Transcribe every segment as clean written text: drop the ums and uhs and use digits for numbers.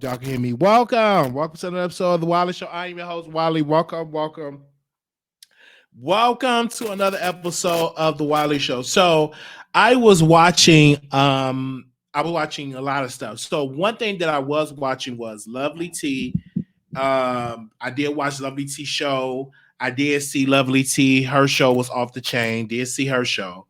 Y'all can hear me. Welcome to another episode of the Wiley Show. I am your host, Wiley. Welcome to another episode of the Wiley Show. So I was watching a lot of stuff. So one thing that I was watching was Lovely T. I did watch Lovely T show. I did see Lovely T. Her show was off the chain. Did see her show.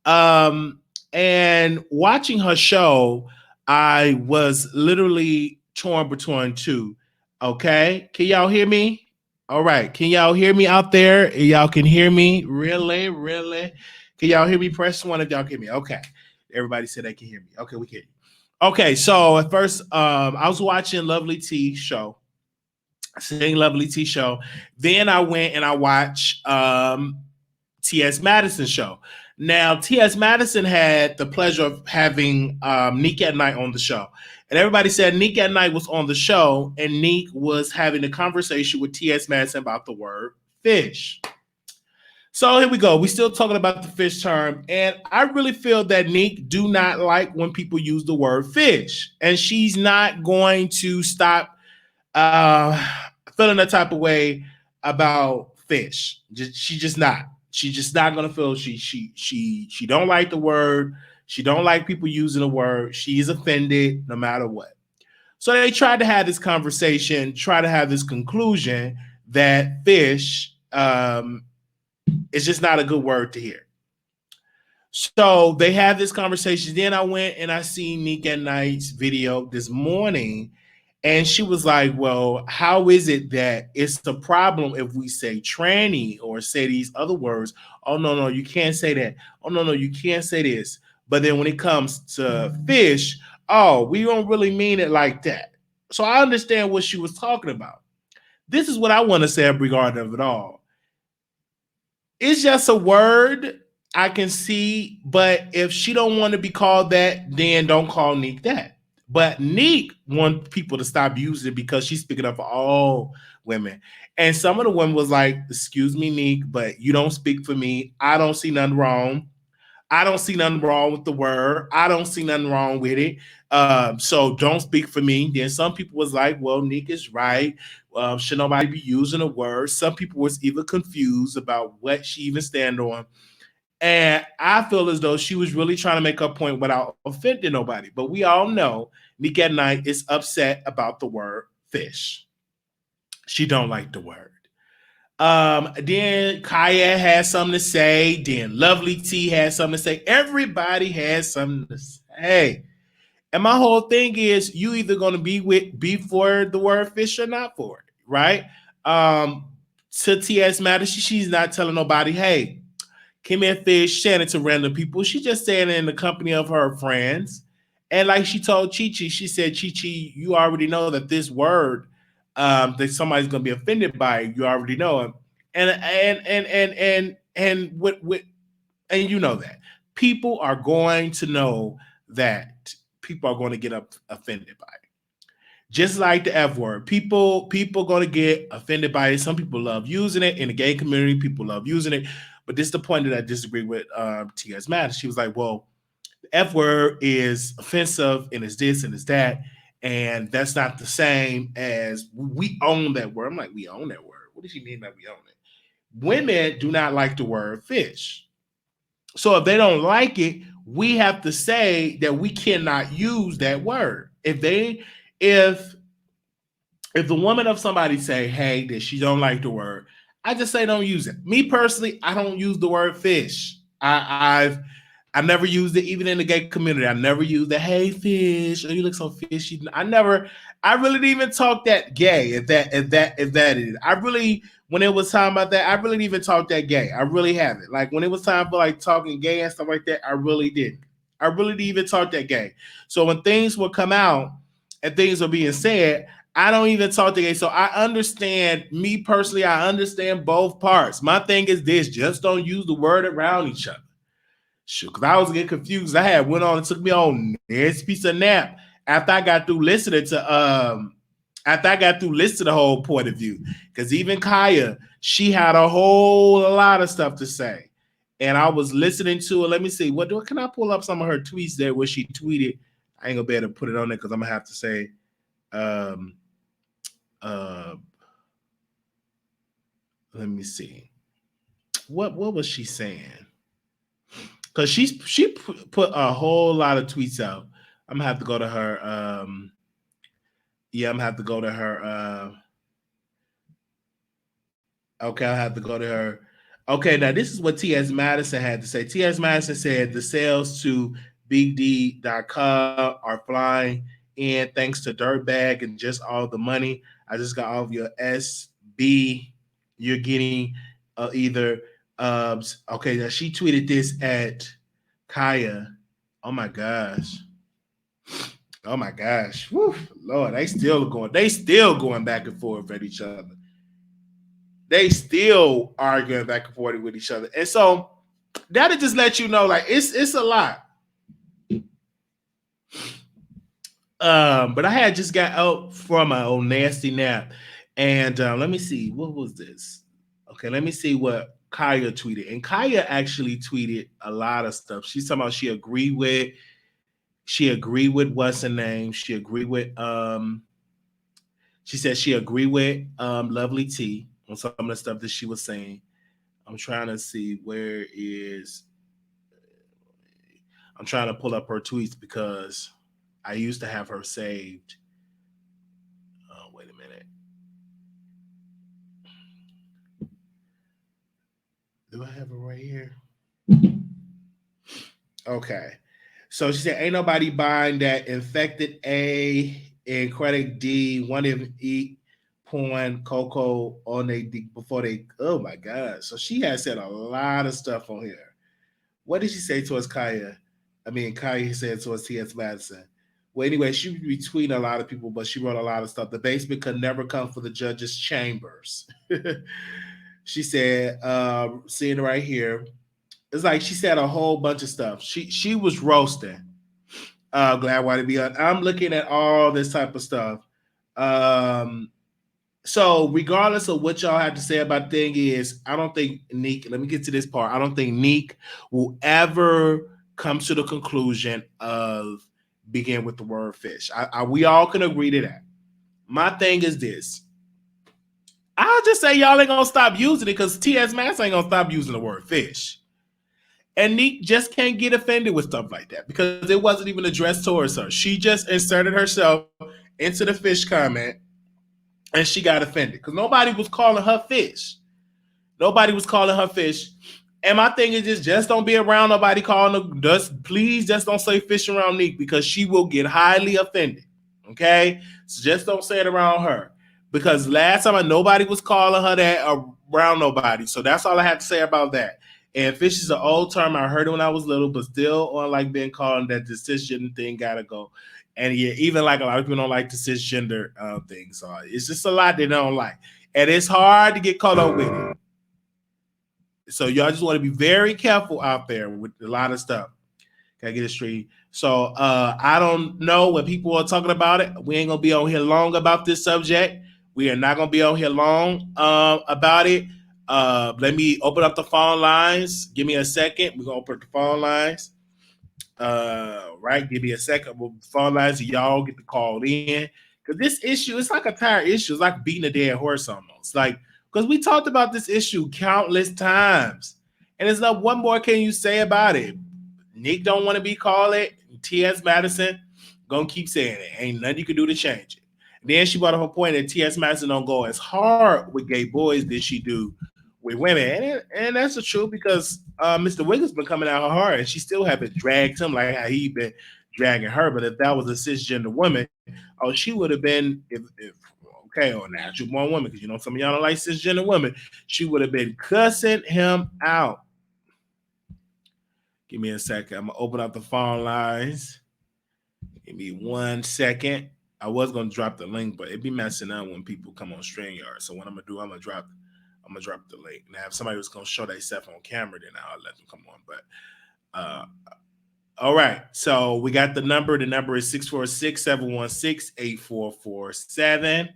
Um, and watching her show, I was literally torn between two. Okay, can y'all hear me? All right, can y'all hear me out there? Y'all can hear me? Really, really? Can y'all hear me? Press one if y'all can hear me. Okay, everybody said they can hear me. Okay, we can hear you. Okay, so at first, I was watching Lovely T show, seeing Lovely T show. Then I went and I watched T.S. Madison show. Now, T.S. Madison had the pleasure of having Nique at Night on the show. And everybody said Nique at Night was on the show, and Nique was having a conversation with T.S. Madison about the word fish. So here we go. We're still talking about the fish term. And I really feel that Nique do not like when people use the word fish. And she's not going to stop uh, feeling that type of way about fish. She just not. She's just not gonna feel she don't like the word. She don't like people using the word. She's offended no matter what. So they tried to have this conversation, try to have this conclusion that fish is just not a good word to hear. So they had this conversation. Then I went and I seen Nique at Night's video this morning, and she was like, well, how is it that it's a problem if we say tranny or say these other words? Oh, no, you can't say that. Oh, no, you can't say this. But then when it comes to fish, oh, we don't really mean it like that. So I understand what she was talking about. This is what I want to say regarding of it all. It's just a word I can see, but if she don't want to be called that, then don't call Nique that. But Nique want people to stop using it because she's speaking up for all women. And some of the women was like, excuse me, Nique, but you don't speak for me. I don't see nothing wrong. I don't see nothing wrong with the word. I don't see nothing wrong with it. So don't speak for me. Then some people was like, well, Nique is right. Should nobody be using a word? Some people was even confused about what she even stand on. And I feel as though she was really trying to make her point without offending nobody. But we all know Nique at Night is upset about the word fish. She don't like the word. Then Kaya had something to say. Then Lovely T had something to say. Everybody has something to say. And my whole thing is you either gonna be for the word fish or not for it, right? Um, to TS Madison, she's not telling nobody, hey, Kim and Fish saying it to random people. She just saying it in the company of her friends. And like she told Chi Chi, she said, Chi Chi, you already know that this word that somebody's gonna be offended by, you already know it. And with and you know that. People are going to know that people are going to get offended by it. Just like the F word, people going to get offended by it. Some people love using it in the gay community. People love using it, but this is the point that I disagree with T.S. Madison. She was like, "Well, the F word is offensive and it's this and it's that, and that's not the same as we own that word." I'm like, "We own that word? What does she mean that we own it?" Women do not like the word fish, so if they don't like it, we have to say that we cannot use that word. If if the woman of somebody say, hey, that she don't like the word, I just say don't use it. Me personally, I don't use the word fish. I never used it even in the gay community. I never used the hey fish, oh you look so fishy. I really didn't even talk that gay if that is. I really when it was time about that, I really didn't even talk that gay. I really haven't. Like when it was time for like talking gay and stuff like that, I really didn't. I really didn't even talk that gay. So when things would come out and things are being said, I don't even talk to gay. So I understand, me personally, I understand both parts. My thing is this, just don't use the word around each other. Sure, because I was getting confused. I had went on and took me on this piece of nap after I got through listening to the whole point of view. Because even Kaya, she had a whole lot of stuff to say. And I was listening to it. Let me see. What can I pull up some of her tweets there where she tweeted? I ain't gonna be able to put it on there because I'm gonna have to say Um, uh, let me see. What was she saying? Because she put a whole lot of tweets out. I'm gonna have to go to her. Yeah, I'm gonna have to go to her. Okay, I'll have to go to her. Okay, now this is what T.S. Madison had to say. T.S. Madison said the sales to BigD.com are flying in thanks to Dirtbag and just all the money. I just got all of your SB. You're getting either. Okay, now she tweeted this at Kaya. Oh my gosh. Oh my gosh. Woo, Lord, they still going back and forth at each other. They still arguing back and forth with each other. And so that'll just let you know, like, it's a lot. But I had just got out from my old nasty nap. And let me see, what was this? Okay, let me see what Kaya tweeted. And Kaya actually tweeted a lot of stuff. She's talking about she agreed with what's her name. She said she agreed with Lovely T on some of the stuff that she was saying. I'm trying to see I'm trying to pull up her tweets because I used to have her saved. Oh, wait a minute. Do I have her right here? Okay. So she said, ain't nobody buying that infected A and credit D, one of them eat porn, cocoa on they before they, oh my God. So she has said a lot of stuff on here. What did she say towards Kaya? Kaya said towards T.S. Madison. Well, anyway, she retweeted a lot of people, but she wrote a lot of stuff. The basement could never come for the judge's chambers. She said, seeing it right here, it's like she said a whole bunch of stuff. She was roasting. Glad why to be on. I'm looking at all this type of stuff. So regardless of what y'all have to say about the thing is, I don't think Nique, let me get to this part. I don't think Nique will ever come to the conclusion of begin with the word fish. We all can agree to that. My thing is this. I'll just say y'all ain't gonna stop using it because T.S. Mass ain't gonna stop using the word fish. And Nique just can't get offended with stuff like that because it wasn't even addressed towards her. She just inserted herself into the fish comment and she got offended because nobody was calling her fish. Nobody was calling her fish. And my thing is just don't be around nobody calling her. Please just don't say fish around Nique because she will get highly offended. Okay? So just don't say it around her. Because last time nobody was calling her that around nobody. So that's all I have to say about that. And fish is an old term. I heard it when I was little, but still on like being called that the cisgender thing gotta go. And yeah, even like a lot of people don't like the cisgender thing. So it's just a lot they don't like. And it's hard to get caught up with it. So y'all just want to be very careful out there with a lot of stuff. Can I get it straight? So I don't know when people are talking about it. We ain't gonna be on here long about this subject. We are not gonna be on here long about it. Let me open up the phone lines. Give me a second. We're gonna open up the phone lines. Right, give me a second. We'll phone lines and y'all get to call in. Because this issue, it's like a tired issue. It's like beating a dead horse almost. Like, because we talked about this issue countless times. And there's not one more can you say about it. Nique don't want to be called it. T.S. Madison gonna keep saying it. Ain't nothing you can do to change it. And then she brought up a point that T.S. Madison don't go as hard with gay boys as she do with women. And that's the truth because Mr. Wiggins been coming out hard and she still haven't dragged him like how he been dragging her. But if that was a cisgender woman, she would have been, if okay, or natural born woman, because you know some of y'all don't like cisgender women, she would have been cussing him out. Give me a second. I'm gonna open up the phone lines. Give me 1 second. I was gonna drop the link, but it'd be messing up when people come on StreamYard. So what I'm gonna do, I'm gonna drop the link. Now, if somebody was gonna show themselves on camera, then I'll let them come on. But all right. So we got the number. The number is 646-716-8447.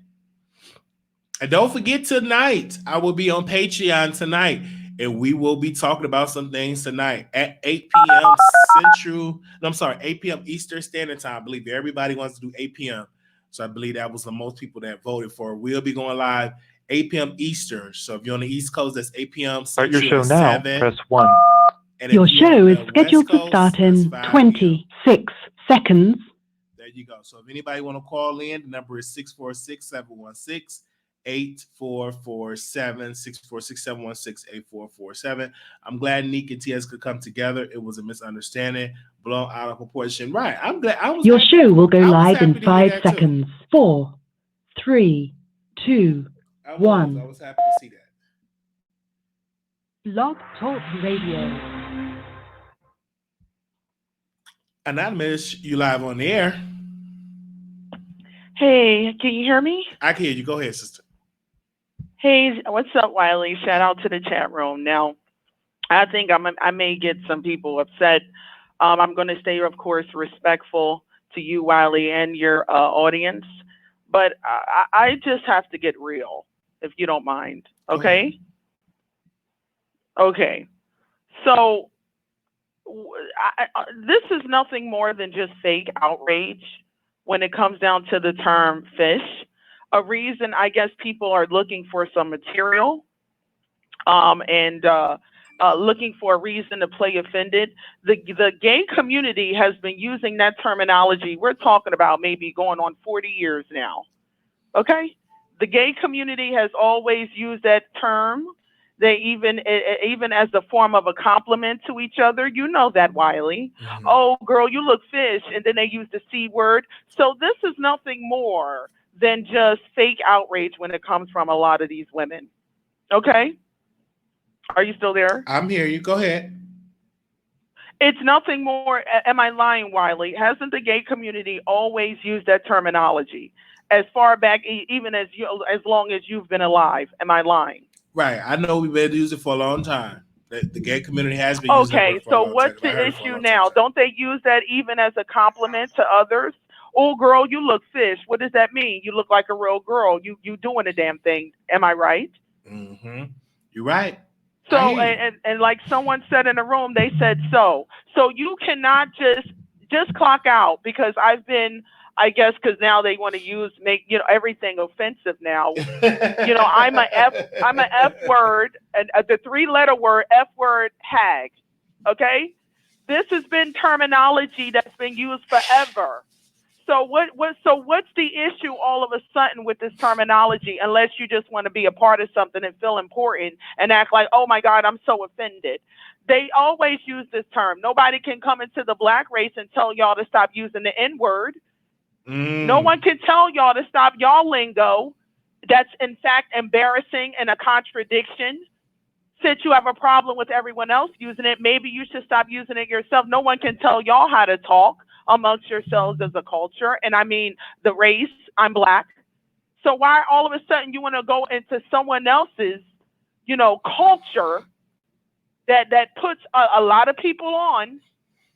And don't forget tonight, I will be on Patreon tonight. And we will be talking about some things tonight at 8 p.m. 8 p.m. Eastern Standard Time. I believe everybody wants to do 8 p.m. So I believe that was the most people that voted for it. We'll be going live 8 p.m. Eastern. So if you're on the East Coast, that's 8 p.m. Start your show Central, now. 7. Press 1. And Your if you're show on is the scheduled West to Coast, start in that's 5 p.m. 26 seconds. There you go. So if anybody want to call in, the number is 646-716-8447, 646-716-8447. I'm glad Nique and TS could come together. It was a misunderstanding, blown out of proportion. Right. I'm glad. Your show will go live in 5 seconds. 4, 3, 2, 1. I was happy to see that. Blog Talk Radio. Anonymous, you live on the air. Hey, can you hear me? I can hear you. Go ahead, sister. Hey, what's up, Wiley? Shout out to the chat room. Now, I think I may get some people upset. I'm going to stay, of course, respectful to you, Wiley, and your audience. But I just have to get real, if you don't mind. Okay? Okay. So this is nothing more than just fake outrage when it comes down to the term fish. A reason, I guess, people are looking for some material and looking for a reason to play offended. The gay community has been using that terminology. We're talking about maybe going on 40 years now. Okay? The gay community has always used that term. They even as a form of a compliment to each other. You know that, Wiley. Mm-hmm. Oh, girl, you look fish. And then they use the C word. So this is nothing more than just fake outrage when it comes from a lot of these women. Okay? Are you still there? I'm here. You go ahead. It's nothing more. Am I lying, Wiley? Hasn't the gay community always used that terminology as far back, even as long as you've been alive? Am I lying? Right. I know we've been using it for a long time. The gay community has been using it for a long time. Okay, so what's the issue now? Don't they use that even as a compliment to others? Oh, girl, you look fish. What does that mean? You look like a real girl. You doing a damn thing. Am I right? Mm-hmm. You're right. So, and like someone said in the room, they said so. So you cannot just clock out, because I've been, I guess, because now they want to make everything offensive now. I'm a F word, and the 3-letter word, F word, hag. Okay, this has been terminology that's been used forever. So what's the issue all of a sudden with this terminology, unless you just want to be a part of something and feel important and act like, oh my God, I'm so offended. They always use this term. Nobody can come into the black race and tell y'all to stop using the N-word. No one can tell y'all to stop y'all lingo. That's in fact embarrassing and a contradiction. Since you have a problem with everyone else using it, maybe you should stop using it yourself. No one can tell y'all how to talk amongst yourselves as a culture. And I mean the race, I'm black. So why all of a sudden you want to go into someone else's, culture that puts a lot of people on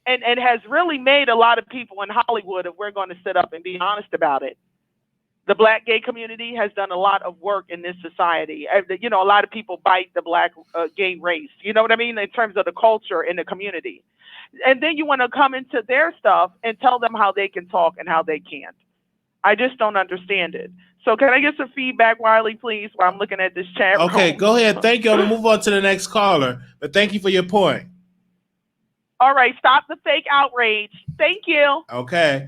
and has really made a lot of people in Hollywood, if we're going to sit up and be honest about it. The black gay community has done a lot of work in this society. A lot of people bite the black gay race. You know what I mean? In terms of the culture in the community. And then you want to come into their stuff and tell them how they can talk and how they can't. I just don't understand it. So can I get some feedback, Wiley, please, while I'm looking at this chat room? Okay, go ahead. Thank you. I'm going to move on to the next caller. But thank you for your point. All right. Stop the fake outrage. Thank you. Okay.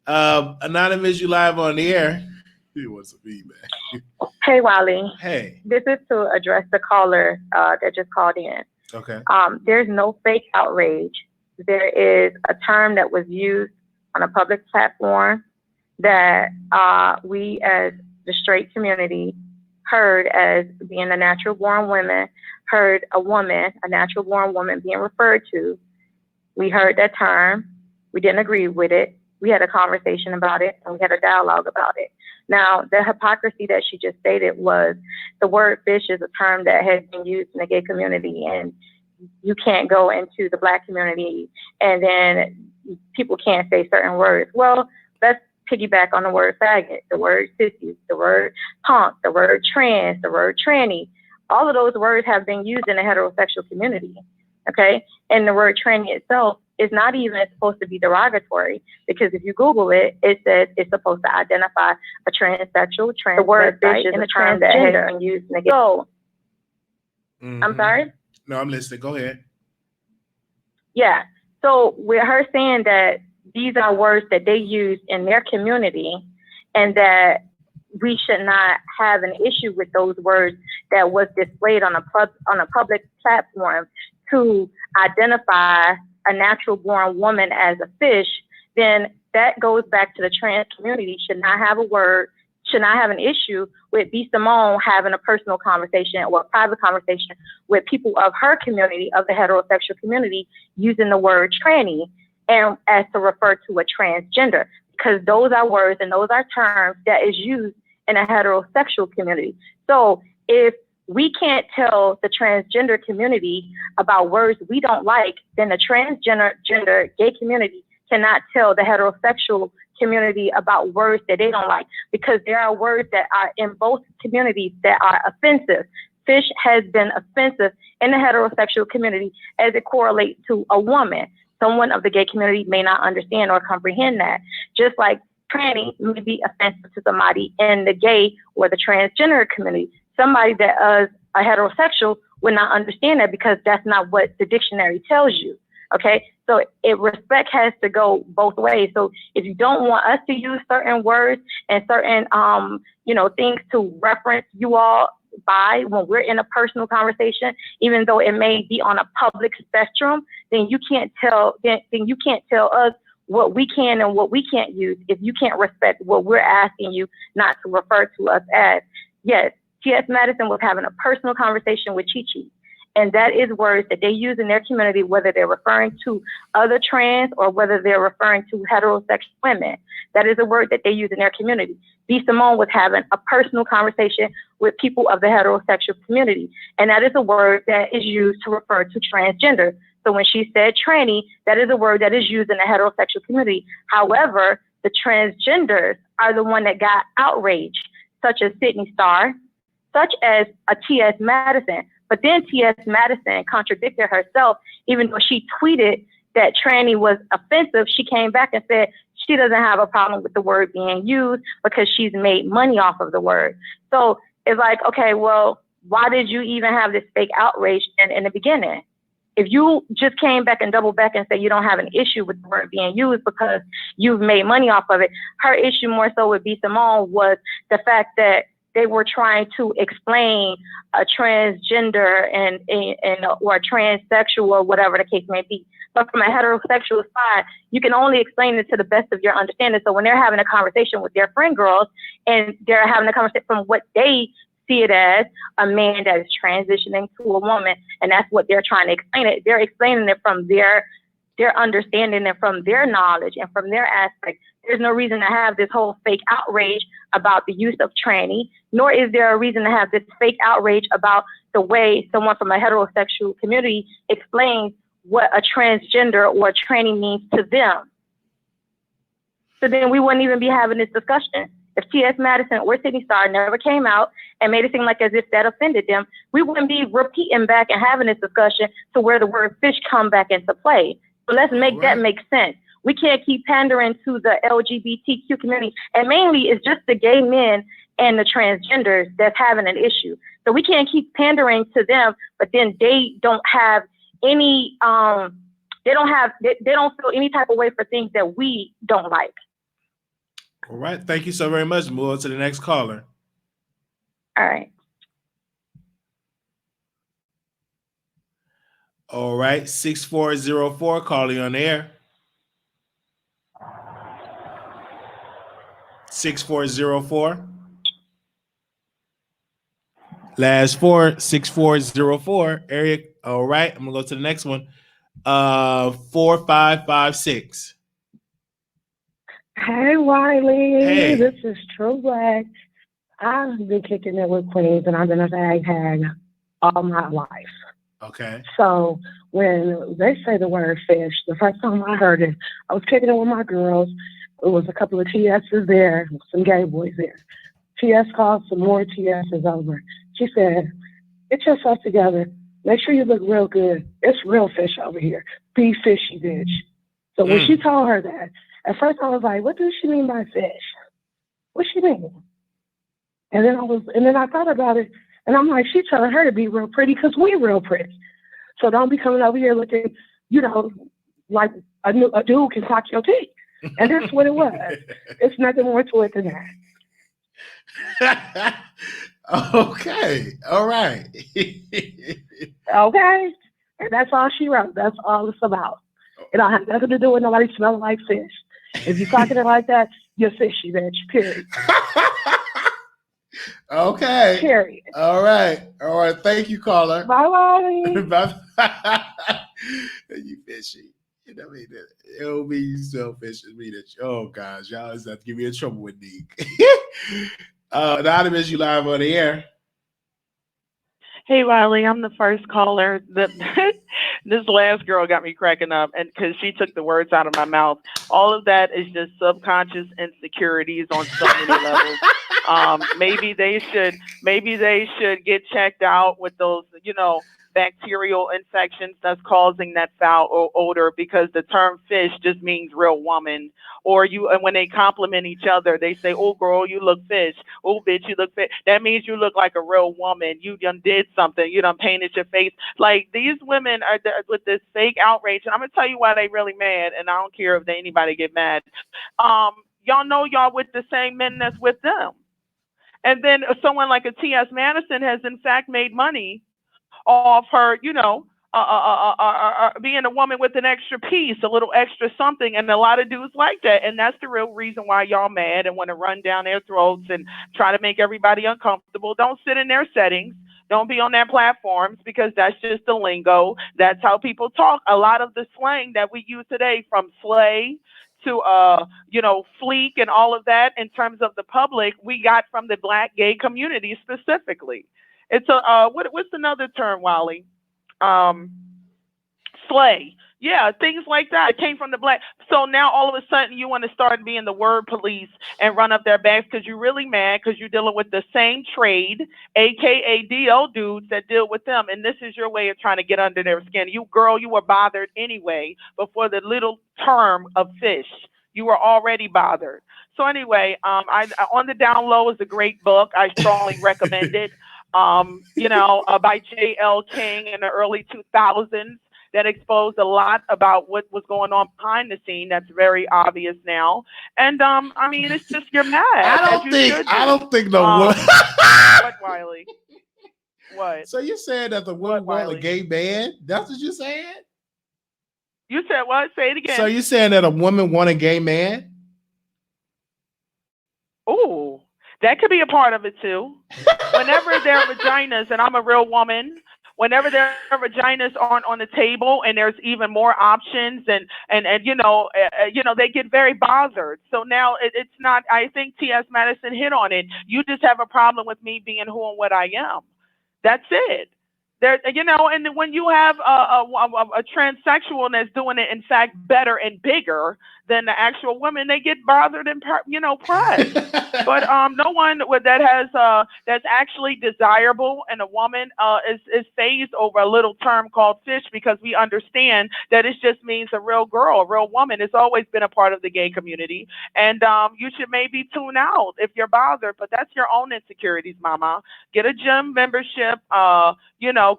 Anonymous, you live on the air. He wants some feedback. Hey, Wiley. Hey. This is to address the caller that just called in. Okay. There's no fake outrage. There is a term that was used on a public platform that we as the straight community heard as being a natural born woman, heard a natural born woman being referred to. We heard that term. We didn't agree with it. We had a conversation about it, and we had a dialogue about it. Now, the hypocrisy that she just stated was the word fish is a term that has been used in the gay community, and you can't go into the black community and then people can't say certain words. Well, let's piggyback on the word faggot, the word sissy, the word punk, the word trans, the word tranny. All of those words have been used in the heterosexual community, okay? And the word tranny itself is not even supposed to be derogatory, because if you Google it, it says it's supposed to identify a transsexual, the word fish is a term that has been used negatively. So, I'm sorry? No, I'm listening. Go ahead. Yeah. So with her saying that these are words that they use in their community, and that we should not have an issue with those words that was displayed on a public platform to identify a natural born woman as a fish, then that goes back to the trans community should not have an issue with B. Simone having a personal conversation or a private conversation with people of her community, of the heterosexual community, using the word tranny and as to refer to a transgender, because those are words and those are terms that is used in a heterosexual community. So if we can't tell the transgender community about words we don't like, then the transgender gay community cannot tell the heterosexual community about words that they don't like, because there are words that are in both communities that are offensive. Fish has been offensive in the heterosexual community as it correlates to a woman. Someone of the gay community may not understand or comprehend that. Just like tranny may be offensive to somebody in the gay or the transgender community. Somebody that is a heterosexual would not understand that, because that's not what the dictionary tells you. Okay, so respect has to go both ways. So if you don't want us to use certain words and certain things to reference you all by when we're in a personal conversation, even though it may be on a public spectrum, then you can't tell us what we can and what we can't use if you can't respect what we're asking you not to refer to us as. Yes, T.S. Madison was having a personal conversation with Chi-Chi, and that is words that they use in their community, whether they're referring to other trans or whether they're referring to heterosexual women. That is a word that they use in their community. B. Simone was having a personal conversation with people of the heterosexual community, and that is a word that is used to refer to transgender. So when she said tranny, that is a word that is used in the heterosexual community. However, the transgenders are the one that got outraged, such as Sydney Starr, such as a T.S. Madison. But then T.S. Madison contradicted herself, even though she tweeted that tranny was offensive. She came back and said she doesn't have a problem with the word being used because she's made money off of the word. So it's like, okay, well, why did you even have this fake outrage in the beginning? If you just came back and doubled back and said you don't have an issue with the word being used because you've made money off of it, her issue more so with B. Simone was the fact that they were trying to explain a transgender or a transsexual or whatever the case may be. But from a heterosexual side, you can only explain it to the best of your understanding. So when they're having a conversation with their friend girls and they're having a conversation from what they see it as, a man that is transitioning to a woman, and that's what they're trying to explain it. They're explaining it from their understanding and from their knowledge and from their aspect. There's no reason to have this whole fake outrage about the use of tranny, nor is there a reason to have this fake outrage about the way someone from a heterosexual community explains what a transgender or a tranny means to them. So then we wouldn't even be having this discussion. If T.S. Madison or Sydney Starr never came out and made it seem like as if that offended them, we wouldn't be repeating back and having this discussion to where the word fish come back into play. So let's make that make sense. We can't keep pandering to the LGBTQ community, and mainly it's just the gay men and the transgenders that's having an issue. So we can't keep pandering to them, but then they don't have any, they don't feel any type of way for things that we don't like. All right. Thank you so very much. Move on to the next caller. All right. All right. 6404, calling on air. 6404. Last four, 6404. Area. All right. I'm going to go to the next one. 4556. Hey, Wiley. Hey. This is True Black. I've been kicking it with queens, and I've been a fag hag all my life. Okay. So when they say the word fish, the first time I heard it, I was kicking it with my girls. It was a couple of TSs there, some gay boys there. TS called some more TSs over. She said, get yourself together. Make sure you look real good. It's real fish over here. Be fishy, bitch. So when she told her that, at first I was like, what does she mean by fish? What she mean? And then I thought about it, and I'm like, she's telling her to be real pretty because we real pretty. So don't be coming over here looking, like a dude can talk your teeth. And that's what it was. It's nothing more to it than that. Okay. All right. Okay. And that's all she wrote. That's all it's about. It don't have nothing to do with nobody smelling like fish. If you're talking it like that, you're fishy, bitch. Period. Okay. Period. All right. All right. Thank you, caller. Bye. Bye. You fishy. It'll be you selfish. Oh gosh, y'all is have to give me in trouble with Nique. Anonymous, you live on the air. Hey Wiley, I'm the first caller. This last girl got me cracking up, and because she took the words out of my mouth. All of that is just subconscious insecurities on so many levels. Maybe they should get checked out with those, bacterial infections that's causing that foul odor, because the term fish just means real woman. Or when they compliment each other, they say, "Oh girl, you look fish. Oh bitch, you look fish." That means you look like a real woman. You done did something. You done painted your face. Like, these women are with this fake outrage, and I'm gonna tell you why they really mad. And I don't care if anybody get mad. Y'all know y'all with the same men that's with them. And then someone like a T.S. Madison has in fact made money off her, being a woman with an extra piece, a little extra something, and a lot of dudes like that. And that's the real reason why y'all mad and want to run down their throats and try to make everybody uncomfortable. Don't sit in their settings. Don't be on their platforms, because that's just the lingo. That's how people talk. A lot of the slang that we use today, from slay to fleek and all of that, in terms of the public, we got from the Black gay community specifically. It's what's another term, Wiley? Slay. Yeah, things like that. It came from the Black. So now all of a sudden you want to start being the word police and run up their backs because you're really mad because you're dealing with the same trade, aka DL dudes that deal with them. And this is your way of trying to get under their skin. You were bothered anyway before the little term of fish. You were already bothered. So anyway, I On the Down Low is a great book. I strongly recommend it. By J.L. King in the early 2000s, that exposed a lot about what was going on behind the scene. That's very obvious now. And it's just, you're mad. I don't think no woman. What, Wiley? What? So you're saying that the woman want a gay man? That's what you're saying? You said what? Say it again. So you're saying that a woman want a gay man? Oh, that could be a part of it too. Whenever their vaginas, and I'm a real woman, whenever their vaginas aren't on the table and there's even more options, and they get very bothered. So now it's not. I think T.S. Madison hit on it. You just have a problem with me being who and what I am. That's it. There, and when you have a transsexual that's doing it, in fact, better and bigger than the actual women, they get bothered and pressed. But no one that has that's actually desirable in a woman is phased over a little term called fish, because we understand that it just means a real girl, a real woman. It's always been a part of the gay community, and you should maybe tune out if you're bothered. But that's your own insecurities, mama. Get a gym membership.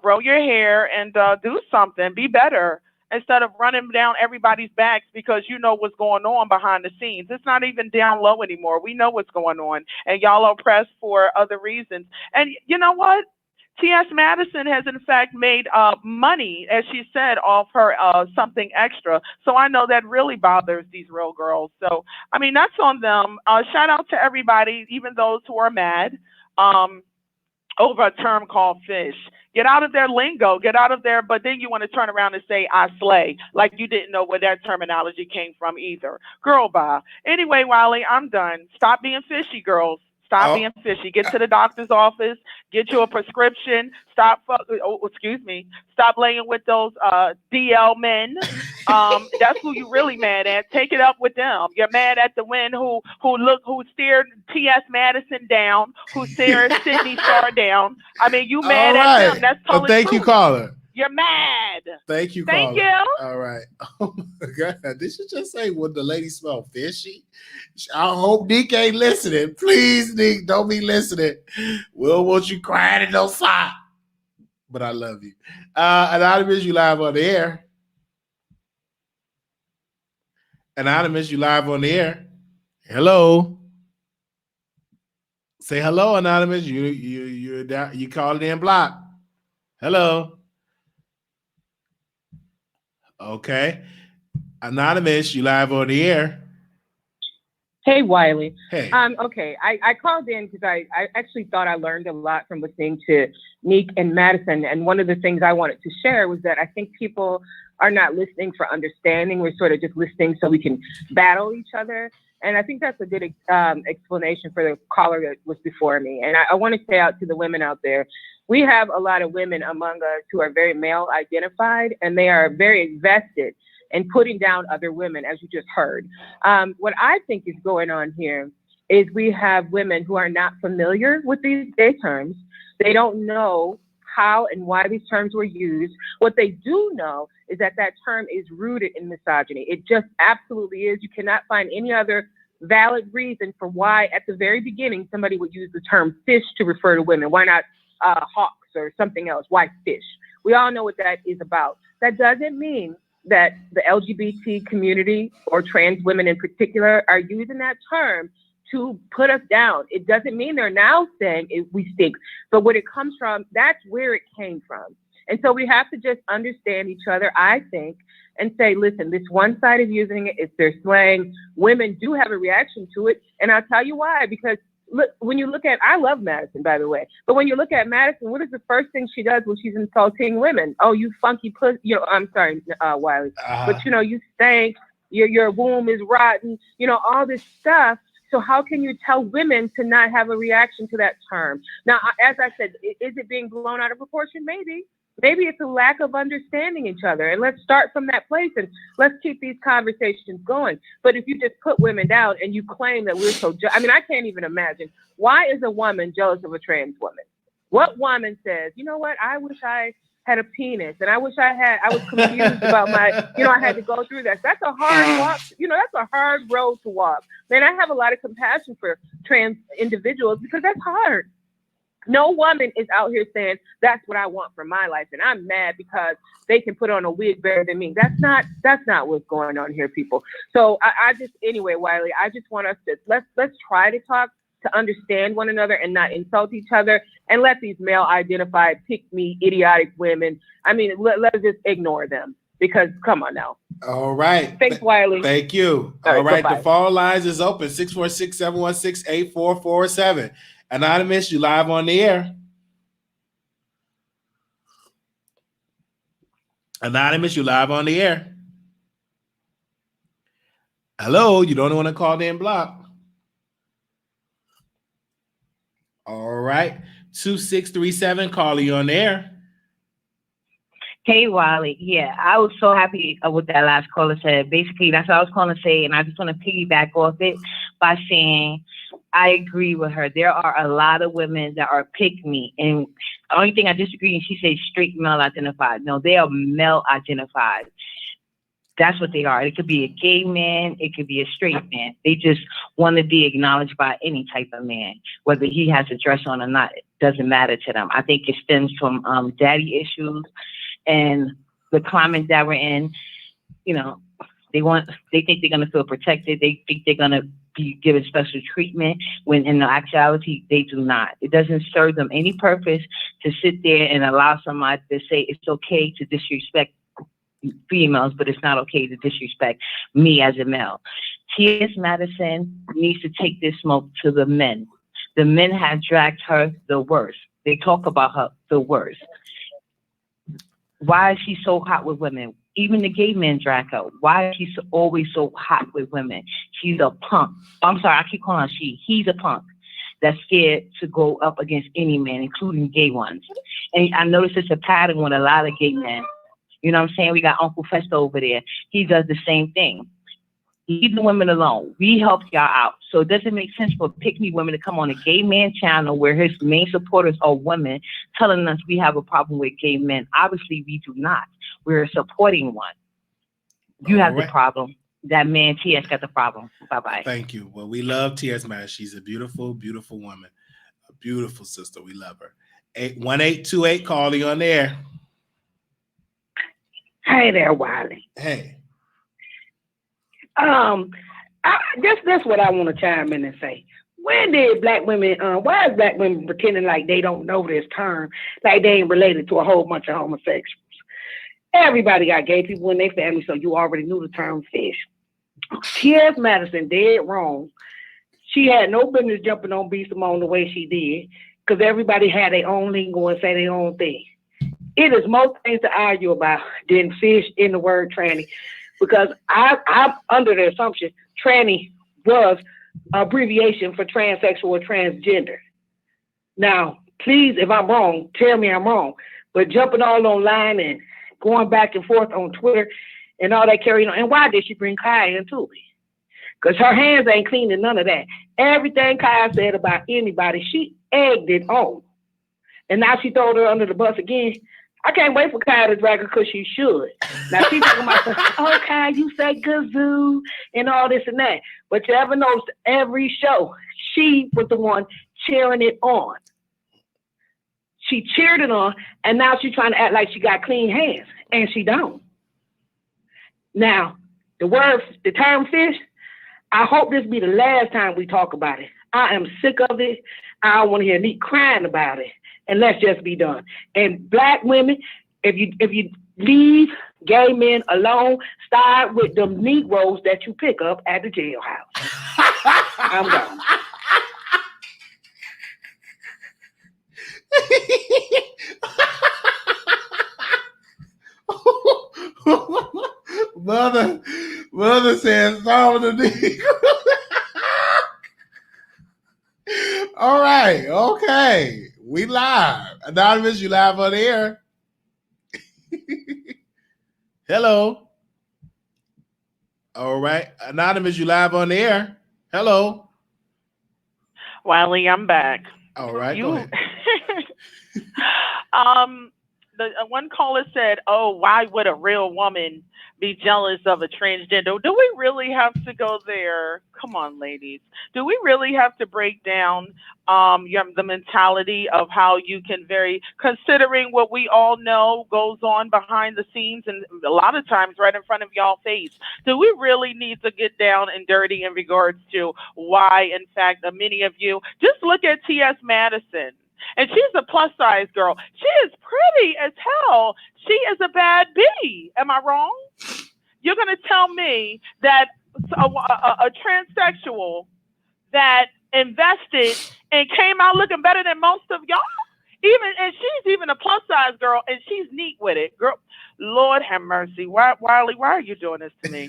Grow your hair and do something. Be better, instead of running down everybody's backs because you know what's going on behind the scenes. It's not even down low anymore. We know what's going on, and y'all are pressed for other reasons. And you know what? T.S. Madison has in fact made money, as she said, off her something extra. So I know that really bothers these real girls. So that's on them. Shout out to everybody, even those who are mad over a term called fish. Get out of their lingo, get out of there, but then you want to turn around and say, I slay, like you didn't know where that terminology came from either. Girl, bye. Anyway, Wiley, I'm done. Stop being fishy, girls. Stop being fishy. Get to the doctor's office, get you a prescription. Stop laying with those DL men. That's who you really mad at. Take it up with them. You're mad at the men who steered T.S. Madison down, who steered Sydney Starr down. You mad at them. That's totally thank you, caller. You're mad. Thank you, Thank caller. you. All right. Oh my God. Did you just say, would the lady smell fishy? I hope Nique ain't listening. Please, Nique, don't be listening. We don't want you crying in no sock. But I love you. Anonymous, you live on the air. Anonymous, you live on the air. Hello. Say hello, Anonymous. You called in block. Hello. Okay. Anonymous, you live on the air. Hey, Wiley. Hey. Okay, I called in because I actually thought I learned a lot from listening to Nique and Madison. And one of the things I wanted to share was that I think people are not listening for understanding. We're sort of just listening so we can battle each other. And I think that's a good explanation for the caller that was before me. And I want to say out to the women out there, we have a lot of women among us who are very male identified, and they are very invested in putting down other women, as you just heard. What I think is going on here is we have women who are not familiar with these gay terms. They don't know how and why these terms were used. What they do know is that that term is rooted in misogyny. It just absolutely is. You cannot find any other valid reason for why at the very beginning somebody would use the term fish to refer to women. Why not hawks or something else? Why fish? We all know what that is about. That doesn't mean that the LGBT community or trans women in particular are using that term to put us down. It doesn't mean they're now saying we stink, but what it comes from, that's where it came from. And so we have to just understand each other, I think, and say, listen, this one side is using it, it's their slang. Women do have a reaction to it, and I'll tell you why, because look, when you look at, I love Madison, by the way, but when you look at Madison, what is the first thing she does when she's insulting women? Oh, you funky pussy, I'm sorry, Wiley, but you stink, your womb is rotten, all this stuff. So how can you tell women to not have a reaction to that term? Now, as I said, is it being blown out of proportion? Maybe. Maybe it's a lack of understanding each other. And let's start from that place and let's keep these conversations going. But if you just put women down and you claim that we're so, I can't even imagine. Why is a woman jealous of a trans woman? What woman says, you know what, I wish I had a penis and I wish I was confused about my, I had to go through that. That's a hard walk. That's a hard road to walk. Man, I have a lot of compassion for trans individuals because that's hard. No woman is out here saying, that's what I want for my life. And I'm mad because they can put on a wig better than me. That's not what's going on here, people. So anyway, Wiley, I just want us to, let's try to talk to understand one another and not insult each other and let these male identified pick-me idiotic women, let's just ignore them because come on now. All right. Thanks, Wiley. Thank you. All right. The phone lines is open, 646-716-8447. Anonymous, you live on the air. Anonymous, you live on the air. Hello, you don't want to call in block. All right. 2637, call you on the air. Hey, Wiley. Yeah, I was so happy with that last caller said. Basically, that's what I was calling to say, and I just want to piggyback off it by saying I agree with her. There are a lot of women that are pick-me, and the only thing I disagree is she says straight male identified. No, they are male identified. That's what they are. It could be a gay man. It could be a straight man. They just want to be acknowledged by any type of man, whether he has a dress on or not. It doesn't matter to them. I think it stems from daddy issues and the climate that we're in. They think they're going to feel protected. They think they're going to be given special treatment when in the actuality they do not. It doesn't serve them any purpose to sit there and allow somebody to say it's okay to disrespect females, but it's not okay to disrespect me as a male. T.S. Madison needs to take this smoke to the men. The men have dragged her the worst. They talk about her the worst. Why is she so hot with women? Even the gay men drag her. Why is she always so hot with women? She's a punk. I'm sorry, I keep calling her she. He's a punk that's scared to go up against any man, including gay ones. And I notice it's a pattern with a lot of gay men. You know what I'm saying? We got Uncle Festo over there. He does the same thing. Leave the women alone. We help y'all out. So it doesn't make sense for pick-me women to come on a gay man channel where his main supporters are women telling us we have a problem with gay men. Obviously, we do not. We're supporting one. You have the problem. That man, TS, got the problem. Bye-bye. Thank you. Well, we love TS, man. She's a beautiful, beautiful woman. A beautiful sister. We love her. 1828, calling on there. Hey there, Wiley. Hey. That's what I want to chime in and say. When did black women, why is black women pretending like they don't know this term, like they ain't related to a whole bunch of homosexuals? Everybody got gay people in their family, so you already knew the term fish. T.S. Madison dead wrong. She had no business jumping on B. Simone the way she did, because everybody had their own lingo and say their own thing. It is most things to argue about than fish in the word tranny, because I'm under the assumption tranny was abbreviation for transsexual or transgender. Now, please, if I'm wrong, tell me I'm wrong. But jumping all online and going back and forth on Twitter and all that carrying on. And why did she bring Kaya into it? Because her hands ain't clean and none of that. Everything Kaya said about anybody, she egged it on. And now she throw her under the bus again. I can't wait for Kaya to drag her because she should. Now she's talking about, oh, Kaya, you say kazoo and all this and that. But you ever notice every show, she was the one cheering it on. She cheered it on, and now she's trying to act like she got clean hands, and she don't. Now, the term fish, I hope this be the last time we talk about it. I am sick of it. I don't want to hear Nique crying about it. And let's just be done. And black women, if you leave gay men alone, start with them Negroes that you pick up at the jailhouse. I'm gone. Mother says all the Negroes. All right, okay. We live. Anonymous, you live on air. Hello. All right. Anonymous, you live on the air. Hello. Wiley, I'm back. All right. Go ahead. The one caller said, "Oh, why would a real woman be jealous of a transgender?" Do we really have to go there? Come on, ladies. Do we really have to break down the mentality of how you can considering what we all know goes on behind the scenes and a lot of times right in front of y'all face? Do we really need to get down and dirty in regards to why, in fact, many of you just look at T.S. Madison? And she's a plus size girl. She is pretty as hell. She is a bad bee. Am I wrong? You're going to tell me that a transsexual that invested and came out looking better than most of y'all? And she's even a plus size girl, and she's neat with it. Girl, Lord have mercy. Wiley, why are you doing this to me?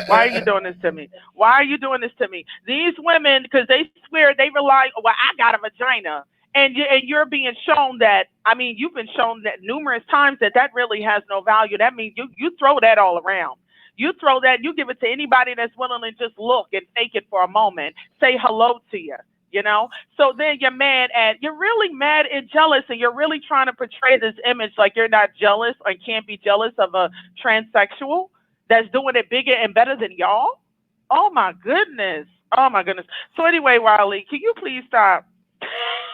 Why are you doing this to me? Why are you doing this to me? These women, because they swear they rely, well, I got a vagina. And you're being shown that, I mean, you've been shown that numerous times that really has no value. That means you throw that all around. You throw that, you give it to anybody that's willing to just look and fake it for a moment, say hello to you, you know? So then you're really mad and jealous, and you're really trying to portray this image like you're not jealous or can't be jealous of a transsexual that's doing it bigger and better than y'all? Oh my goodness. Oh my goodness. So anyway, Wiley, can you please stop?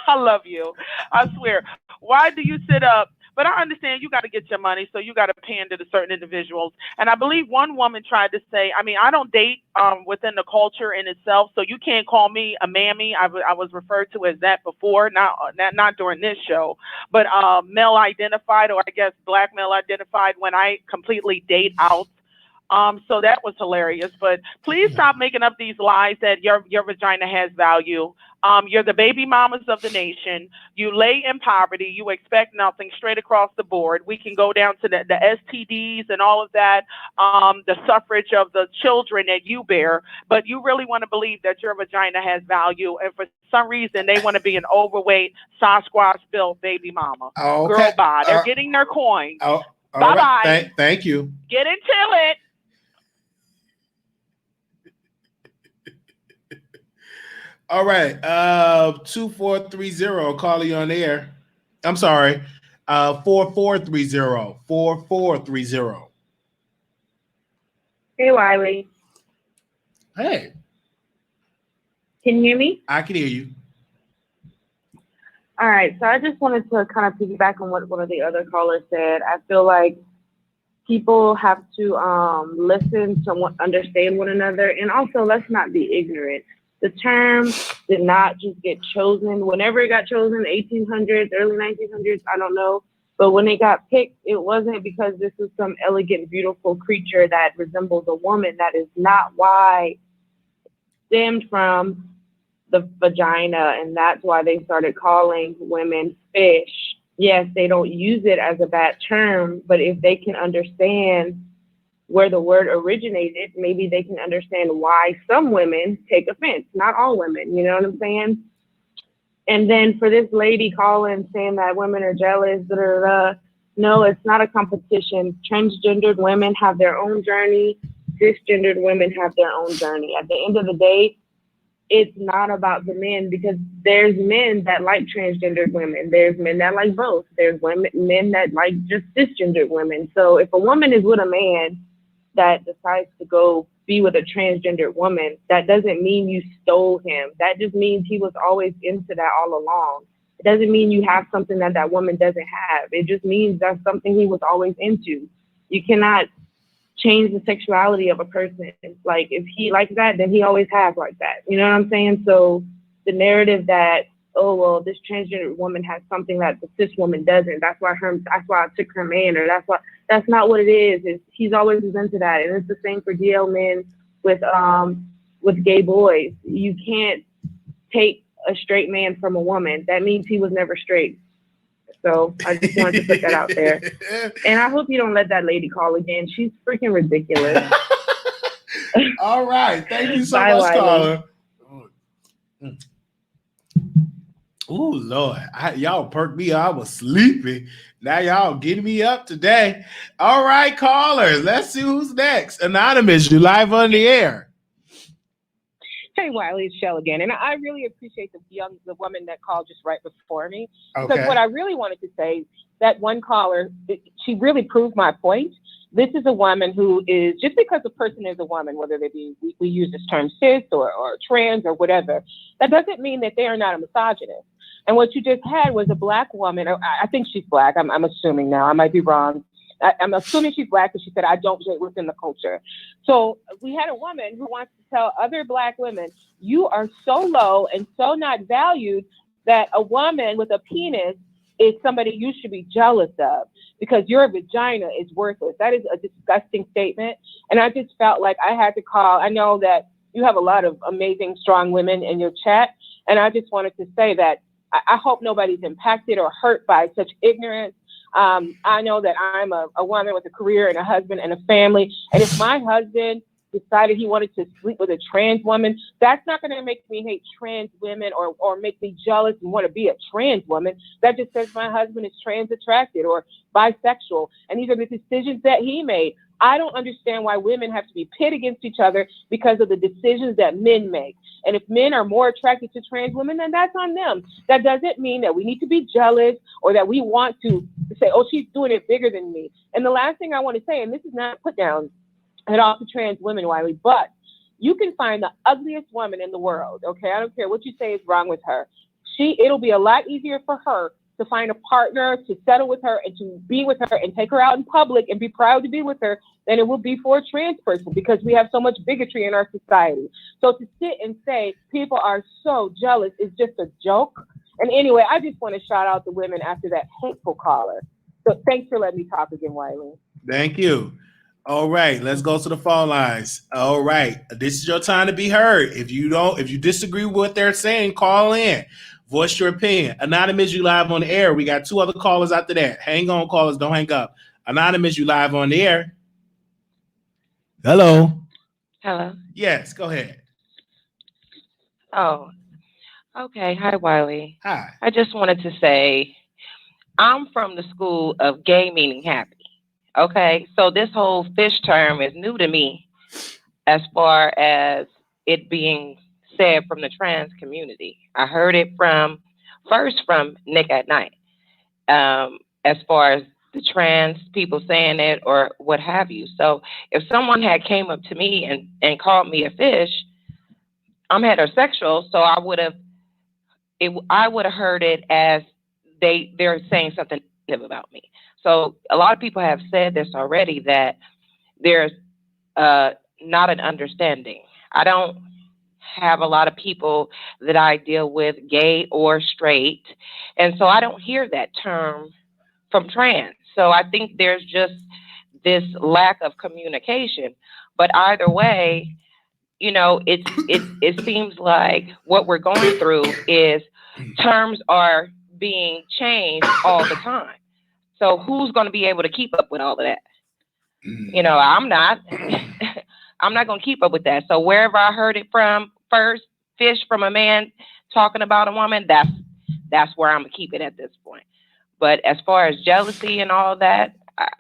I love you. I swear. Why do you sit up? But I understand you got to get your money, so you got to pander to certain individuals. And I believe one woman tried to say, I mean, I don't date within the culture in itself, so you can't call me a mammy. I was referred to as that before, not during this show, but male identified, or I guess black male identified, when I completely date out. So that was hilarious. But please stop making up these lies that your vagina has value. You're the baby mamas of the nation. You lay in poverty. You expect nothing straight across the board. We can go down to the STDs and all of that, the suffrage of the children that you bear. But you really want to believe that your vagina has value. And for some reason, they want to be an overweight, Sasquatch-built baby mama. Oh, okay. Girl, bye. They're getting their coins. Oh, bye-bye. Right. Thank you. Get into it. All right. 2430. Call you on the air. I'm sorry. 4430. 4430. Hey, Wiley. Hey. Can you hear me? I can hear you. All right. So I just wanted to kind of piggyback on what one of the other callers said. I feel like people have to listen to understand one another, and also let's not be ignorant. The term did not just get chosen. Whenever it got chosen, 1800s, early 1900s, I don't know. But when it got picked, it wasn't because this is some elegant, beautiful creature that resembles a woman. That is not why it stemmed from the vagina, and that's why they started calling women fish. Yes, they don't use it as a bad term, but if they can understand where the word originated, maybe they can understand why some women take offense. Not all women, you know what I'm saying? And then for this lady calling saying that women are jealous, no, it's not a competition. Transgendered women have their own journey. Cisgendered women have their own journey. At the end of the day, it's not about the men, because there's men that like transgendered women. There's men that like both. There's men that like just cisgendered women. So if a woman is with a man that decides to go be with a transgendered woman, that doesn't mean you stole him. That just means he was always into that all along. It doesn't mean you have something that that woman doesn't have. It just means that's something he was always into. You cannot change the sexuality of a person. Like, if he likes that, then he always has like that. You know what I'm saying? So the narrative that, oh, well, this transgender woman has something that the cis woman doesn't, that's why I took her man, or that's not what it is. He's always into that. And it's the same for DL men with gay boys. You can't take a straight man from a woman. That means he was never straight. So I just wanted to put that out there. And I hope you don't let that lady call again. She's freaking ridiculous. All right. Thank you so Bye, much, Wiley. caller. Oh, Lord. Y'all perked me up. I was sleepy. Now y'all getting me up today. All right, callers. Let's see who's next. Anonymous, you live on the air. Hey, Wiley, it's Shell again. And I really appreciate the woman that called just right before me. Okay. Because what I really wanted to say, that one caller, she really proved my point. This is a woman who is, just because a person is a woman, whether they be, we use this term cis or trans or whatever, that doesn't mean that they are not a misogynist. And what you just had was a Black woman, I think she's Black, I'm assuming now, I might be wrong. I'm assuming she's Black because she said, I don't date within the culture. So we had a woman who wants to tell other Black women, you are so low and so not valued that a woman with a penis is somebody you should be jealous of because your vagina is worthless. That is a disgusting statement. And I just felt like I had to call. I know that you have a lot of amazing, strong women in your chat. And I just wanted to say that I hope nobody's impacted or hurt by such ignorance. I know that I'm a woman with a career and a husband and a family. And if my husband decided he wanted to sleep with a trans woman, that's not going to make me hate trans women or make me jealous and want to be a trans woman. That just says my husband is trans attracted or bisexual. And these are the decisions that he made. I don't understand why women have to be pit against each other because of the decisions that men make. And if men are more attracted to trans women, then that's on them. That doesn't mean that we need to be jealous or that we want to say, oh, she's doing it bigger than me. And the last thing I want to say, and this is not put down at all to trans women, Wiley, but you can find the ugliest woman in the world, okay? I don't care what you say is wrong with her. It'll be a lot easier for her to find a partner, to settle with her, and to be with her and take her out in public and be proud to be with her than it will be for a trans person because we have so much bigotry in our society. So to sit and say people are so jealous is just a joke. And anyway, I just want to shout out the women after that hateful caller. So thanks for letting me talk again, Wiley. Thank you. All right, let's go to the phone lines. All right, this is your time to be heard. If you disagree with what they're saying, call in. Voice your opinion. Anonymous, you live on the air. We got two other callers after that. Hang on, callers. Don't hang up. Anonymous, you live on the air. Hello. Hello. Yes, go ahead. Oh, okay. Hi, Wiley. Hi. I just wanted to say I'm from the school of gay meaning happy. Okay, so this whole fish term is new to me as far as it being said from the trans community. I heard it first from Nique at Nite, as far as the trans people saying it or what have you. So if someone had came up to me and called me a fish, I'm heterosexual, so I would have heard it as they're saying something negative about me. So a lot of people have said this already, that there's not an understanding. I don't have a lot of people that I deal with, gay or straight, and so I don't hear that term from trans. So I think there's just this lack of communication. But either way, you know, it seems like what we're going through is terms are being changed all the time. So who's going to be able to keep up with all of that? You know, I'm not. I'm not going to keep up with that. So wherever I heard it from first, fish from a man talking about a woman, that's where I'm going to keep it at this point. But as far as jealousy and all that,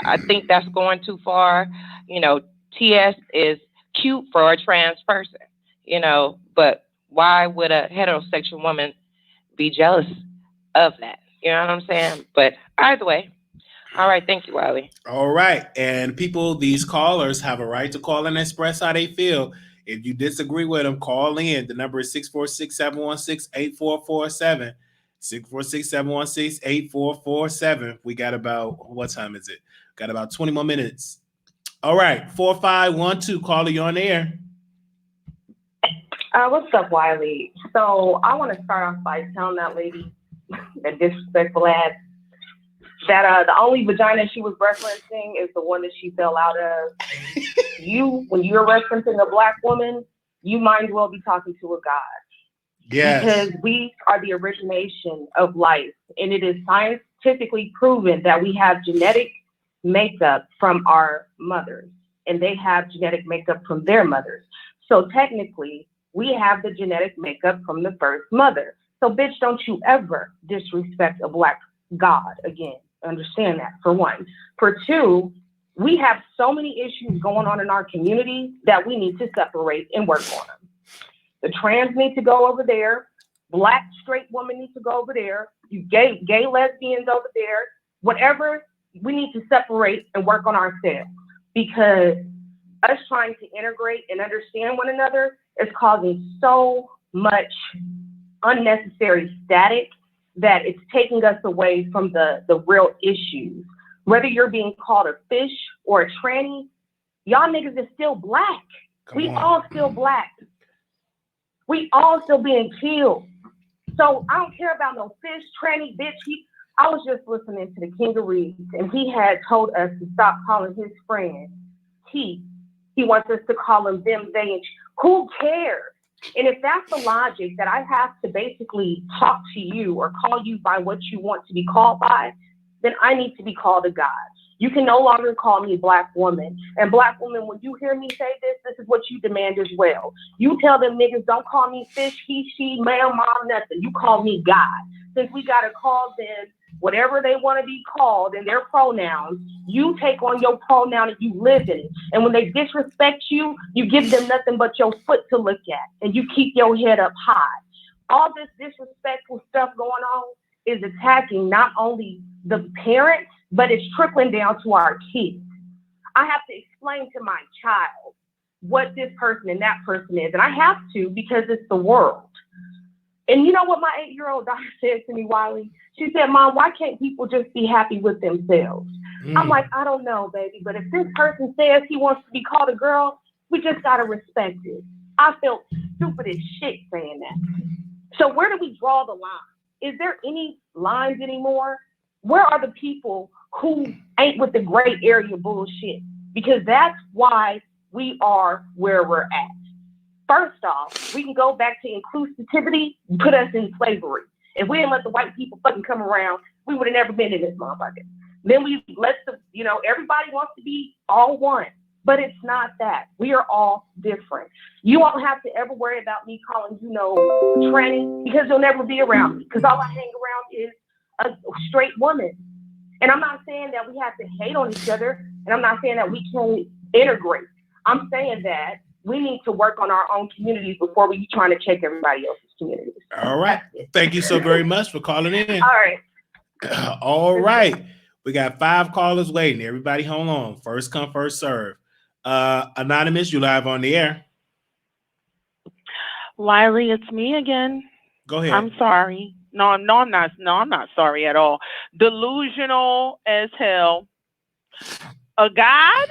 I think that's going too far. You know, TS is cute for a trans person, you know, but why would a heterosexual woman be jealous of that? You know what I'm saying? But either way. All right. Thank you, Wiley. All right. And people, these callers have a right to call and express how they feel. If you disagree with them, call in. The number is 646-716-8447. 646-716-8447. We got about, what time is it? Got about 20 more minutes. All right. 4512, caller, you on the air. What's up, Wiley? So I want to start off by telling that lady, that disrespectful ass, that the only vagina she was referencing is the one that she fell out of. When you're referencing a black woman, you might as well be talking to a god. Yes. Because we are the origination of life, and it is scientifically proven that we have genetic makeup from our mothers, and they have genetic makeup from their mothers. So technically, we have the genetic makeup from the first mother. So bitch, don't you ever disrespect a black god again. Understand that, for one. For two, we have so many issues going on in our community that we need to separate and work on them. The trans need to go over there. Black straight woman needs to go over there. You gay lesbians over there. Whatever, we need to separate and work on ourselves, because us trying to integrate and understand one another is causing so much unnecessary static that it's taking us away from the real issues. Whether you're being called a fish or a tranny, y'all niggas is still black. We all still black. We all still being killed. So I don't care about no fish, tranny, bitch. I was just listening to the King of Reeds, and he had told us to stop calling his friend he. He wants us to call him them, they, and who cares? And if that's the logic, that I have to basically talk to you or call you by what you want to be called by, then I need to be called a god. You can no longer call me black woman. And black woman, when you hear me say this is what you demand as well. You tell them niggas, don't call me fish, he, she, ma'am, mom, nothing. You call me God. Since we got to call them whatever they want to be called in their pronouns, you take on your pronoun and you live in it. And when they disrespect you, you give them nothing but your foot to look at, and you keep your head up high. All this disrespectful stuff going on is attacking not only the parents, but it's trickling down to our kids. I have to explain to my child what this person and that person is, and I have to, because it's the world. And you know what my 8-year-old daughter said to me, Wiley? She said, Mom, why can't people just be happy with themselves? I'm like, I don't know, baby, but if this person says he wants to be called a girl, we just gotta respect it. I felt stupid as shit saying that. So where do we draw the line? Is there any lines anymore? Where are the people who ain't with the gray area bullshit? Because that's why we are where we're at. First off, we can go back to inclusivity, put us in slavery. If we didn't let the white people fucking come around, we would have never been in this motherfucker. Then we let everybody wants to be all one, but it's not that. We are all different. You won't have to ever worry about me calling you tranny, because you'll never be around me, because all I hang around is a straight woman. And I'm not saying that we have to hate on each other, and I'm not saying that we can't integrate. I'm saying that we need to work on our own communities before we trying to check everybody else's communities. All right. Thank you so very much for calling in. All right. All right. We got 5 callers waiting. Everybody hold on. First come, first serve. Anonymous, you live on the air. Wiley, it's me again. Go ahead. I'm sorry. No, I'm not. No, I'm not sorry at all. Delusional as hell. A god?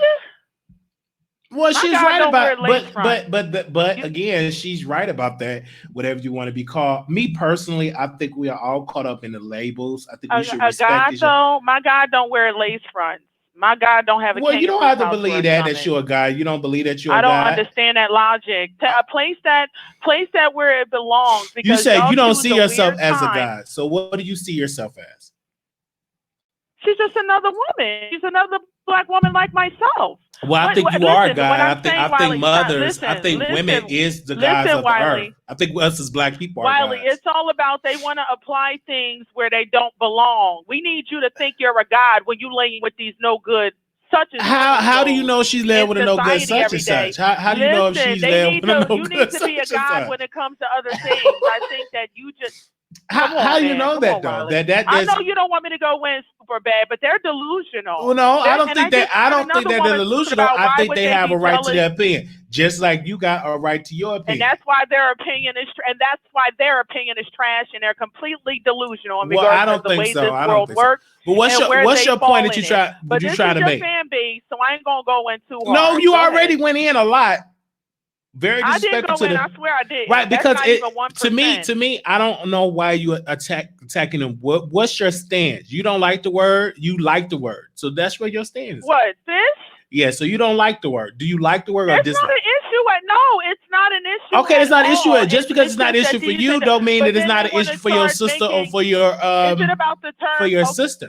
Well, My she's God right don't about, wear lace front. but again, she's right about that. Whatever you want to be called. Me personally, I think we are all caught up in the labels. I think we should respect each other. My God don't wear lace fronts. My God don't have a. Well, you don't have to believe that stomach. you're a guy. You don't believe that you're a I guy. don't understand that logic. Place that where it belongs. Because You say you don't choose see yourself weird as a time. guy. So what do you see yourself as? She's just another woman. She's another black woman like myself. Well, I think you are a guy. I think mothers, I think women is the guys of the Wiley, earth. I think us as black people are Wiley, guys. it's all about they want to apply things where they don't belong. We need you to think you're a god when you laying with these no good such and how do you know she's laying with a no good such and such? How do you know if she's laying with a no good such and such? You need to be a god when it comes to other things. I think that you just how do you know that though? I know you don't want me to go in super bad, but they're delusional. Well, no, I don't think they're delusional. I think they have a right to their opinion, just like you got a right to your opinion. And that's why their opinion is trash, and they're completely delusional in regards to the way this world works. But what's your point that you try to make? Fan base, so I ain't gonna go in too hard. No, you already went in a lot. Very disrespectful to them. I swear I did. Right, because to me, I don't know why you attacking them. What's your stance? You don't like the word. You like the word, so that's where your stance is. What this? Yeah, so you don't like the word. Do you like the word or dislike? It's not an issue. No, it's not an issue. Okay, it's not an issue. Just because it's not an issue for you, don't mean that it's not an issue for your sister or for your Is it about the term for your sister?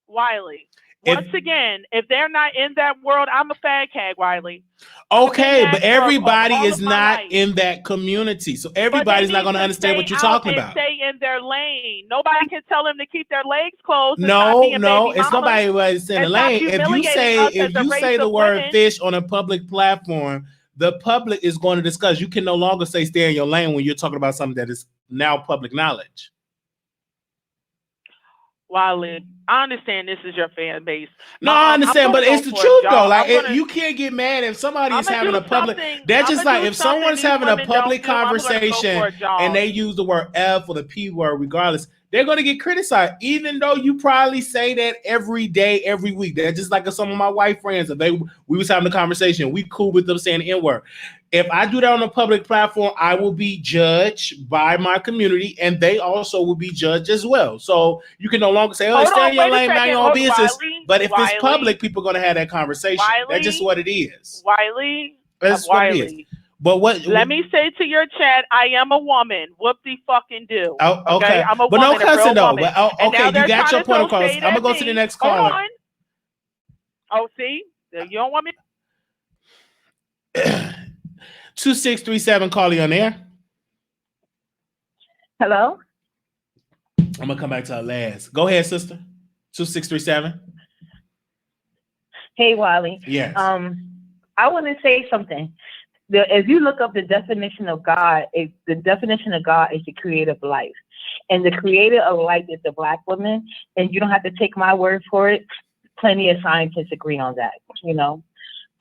Wiley. Once again, if they're not in that world, I'm a fag hag, Wiley. Okay, but everybody is not in that community, so everybody's not going to understand what you're talking about. Stay in their lane. Nobody can tell them to keep their legs closed. No, it's nobody who's in the lane. If you say the word fish on a public platform, the public is going to discuss. You can no longer say stay in your lane when you're talking about something that is now public knowledge. Wiley, I understand this is your fan base. No, I understand, but it's the truth though. Like you can't get mad if somebody is having a public. That's just like if someone's having a public conversation and they use the word F or the P word, regardless, they're going to get criticized, even though you probably say that every day, every week. That's just like some of my white friends. If we was having a conversation, we cool with them saying the N-word. If I do that on a public platform, I will be judged by my community, and they also will be judged as well. So you can no longer say, "Oh, stay in your lane, mind your own business." But if it's public, people are going to have that conversation. That's just what it is. Wiley, that's what it is. But let me say to your chat, I am a woman. Whoop de fucking do. Oh, okay. I'm a but woman, no cussing though. But, okay, you got your point across. I'm gonna go to the next caller. Oh, see, you don't want me. 2637, calling on air. Hello. I'm gonna come back to her last. Go ahead, sister. 2637. Hey, Wiley. Yes. I want to say something. If you look up the definition of God, the definition of God is the creator of life. And the creator of life is the black woman. And you don't have to take my word for it. Plenty of scientists agree on that, you know.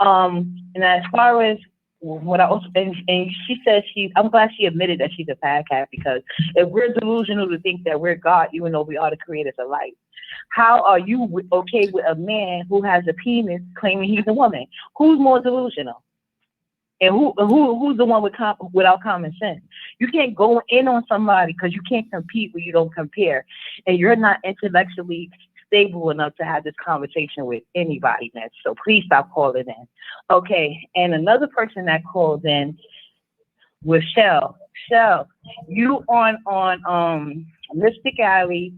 And as far as what I also, and she says I'm glad she admitted that she's a fag cat, because if we're delusional to think that we're God, even though we are the creators of life, how are you okay with a man who has a penis claiming he's a woman? Who's more delusional? And who's the one without common sense? You can't go in on somebody because you can't compete when you don't compare, and you're not intellectually stable enough to have this conversation with anybody, man. So please stop calling in. Okay, and another person that called in was Shell. Shell, you on Mystic Alley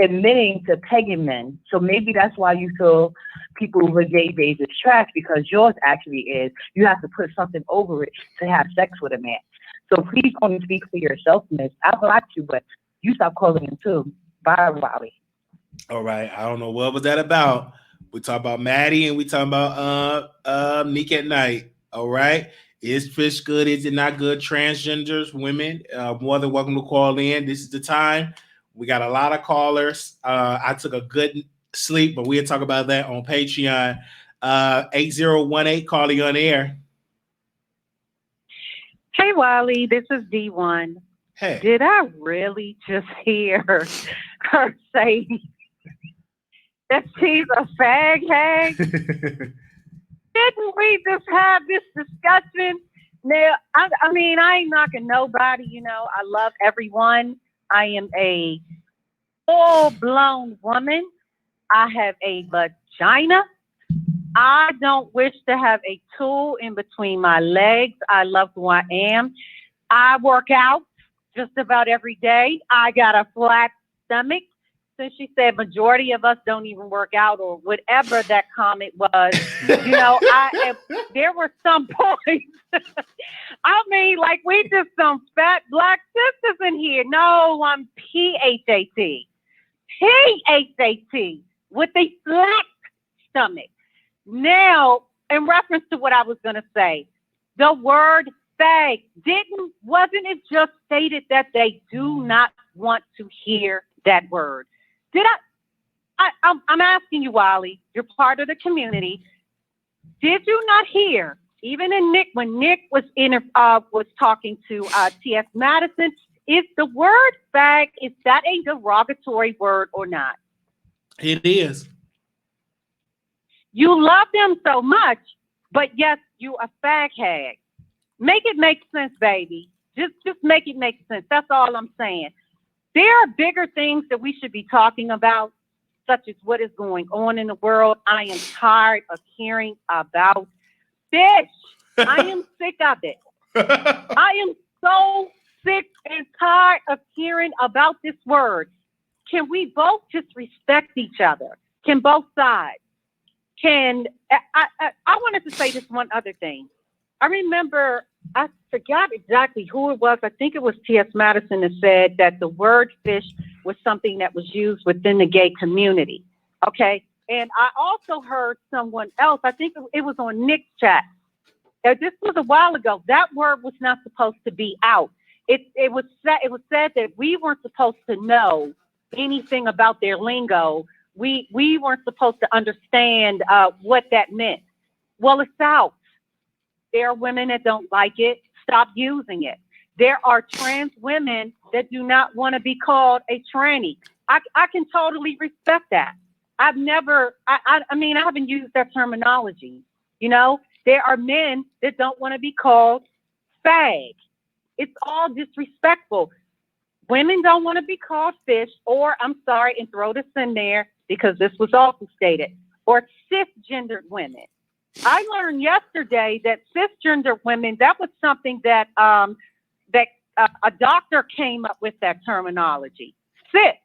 admitting to pegging men. So maybe that's why you feel people with gay days is trash, because yours actually is. You have to put something over it to have sex with a man. So please only speak for yourself, miss. I like you, but you stop calling in too. Bye, Wiley. All right. I don't know what was that about. We talk about Maddie and we talk about Nique at Night. All right. Is fish good? Is it not good? Transgenders, women, more than welcome to call in. This is the time. We got a lot of callers. I took a good sleep, but we'll talk about that on Patreon. 8018, calling on air. Hey, Wiley, this is D1. Hey. Did I really just hear her say that she's a fag hag? Didn't we just have this discussion? Now, I mean, I ain't knocking nobody, you know. I love everyone. I am a full-blown woman. I have a vagina. I don't wish to have a tool in between my legs. I love who I am. I work out just about every day. I got a flat stomach. Since she said majority of us don't even work out or whatever that comment was, you know, there were some points. I mean, like we just some fat black sisters in here. No, I'm PHAT. PHAT with a flat stomach. Now, in reference to what I was going to say, the word fag wasn't it just stated that they do not want to hear that word? I'm asking you, Wiley, you're part of the community. Did you not hear, even in Nique, when Nique was talking to T.S. Madison, is the word fag, is that a derogatory word or not? It is. You love them so much, but yes, you a fag hag. Make it make sense, baby. Just make it make sense. That's all I'm saying. There are bigger things that we should be talking about, such as what is going on in the world. I am tired of hearing about fish. I am sick of it. I am so sick and tired of hearing about this word. Can we both just respect each other? Can both sides? I wanted to say this one other thing. I remember, I forgot exactly who it was. I think it was T.S. Madison that said that the word fish was something that was used within the gay community. Okay. And I also heard someone else, I think it was on Nique's chat. This was a while ago. That word was not supposed to be out. It was said that we weren't supposed to know anything about their lingo. We weren't supposed to understand what that meant. Well, it's out. There are women that don't like it. Stop using it. There are trans women that do not want to be called a tranny. I can totally respect that. I haven't used that terminology. You know, there are men that don't want to be called fag. It's all disrespectful. Women don't want to be called fish, or I'm sorry, and throw this in there because this was also stated, or cisgendered women. I learned yesterday that cisgender women, that was something that a doctor came up with that terminology. Cis,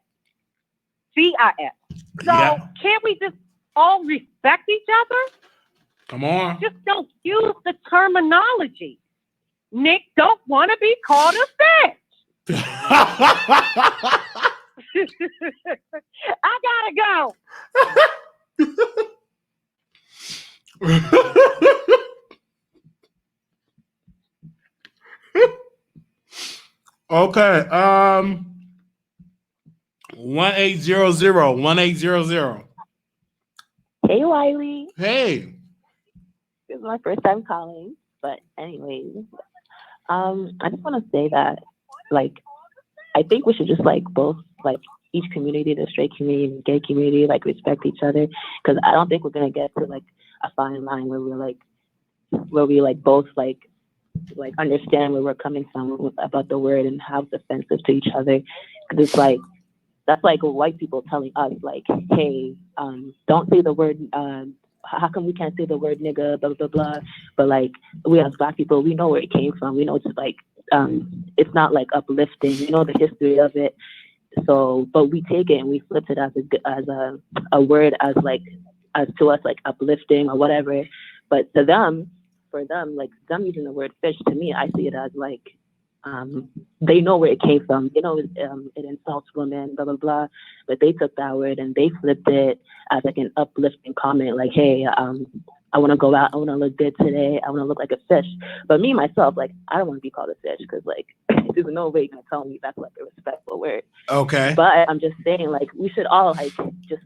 C-I-S. So Can't we just all respect each other? Come on. Just don't use the terminology. Nique don't want to be called a fish. I gotta go. Okay. 1800. Hey, Wiley. Hey. This is my first time calling, but anyways, I just want to say that, like, I think we should just both each community, the straight community and the gay community, respect each other, because I don't think we're gonna get to a fine line where we both understand where we're coming from about the word and how it's offensive to each other. Because it's that's like white people telling us hey, don't say the word. How come we can't say the word nigga, blah, blah, blah. But we as Black people, we know where it came from. We know it's not uplifting. We know the history of it. So, but we take it and we flip it as a word as to us uplifting or whatever. But to them, for them, them using the word fish, to me, I see it as they know where it came from. You know, it insults women, blah, blah, blah. But they took that word and they flipped it as an uplifting comment, hey, I want to go out. I want to look good today. I want to look like a fish. But me, myself, like, I don't want to be called a fish because, like, there's no way you're going to tell me that's, like, a respectful word. Okay. But I'm just saying, like, we should all, like, just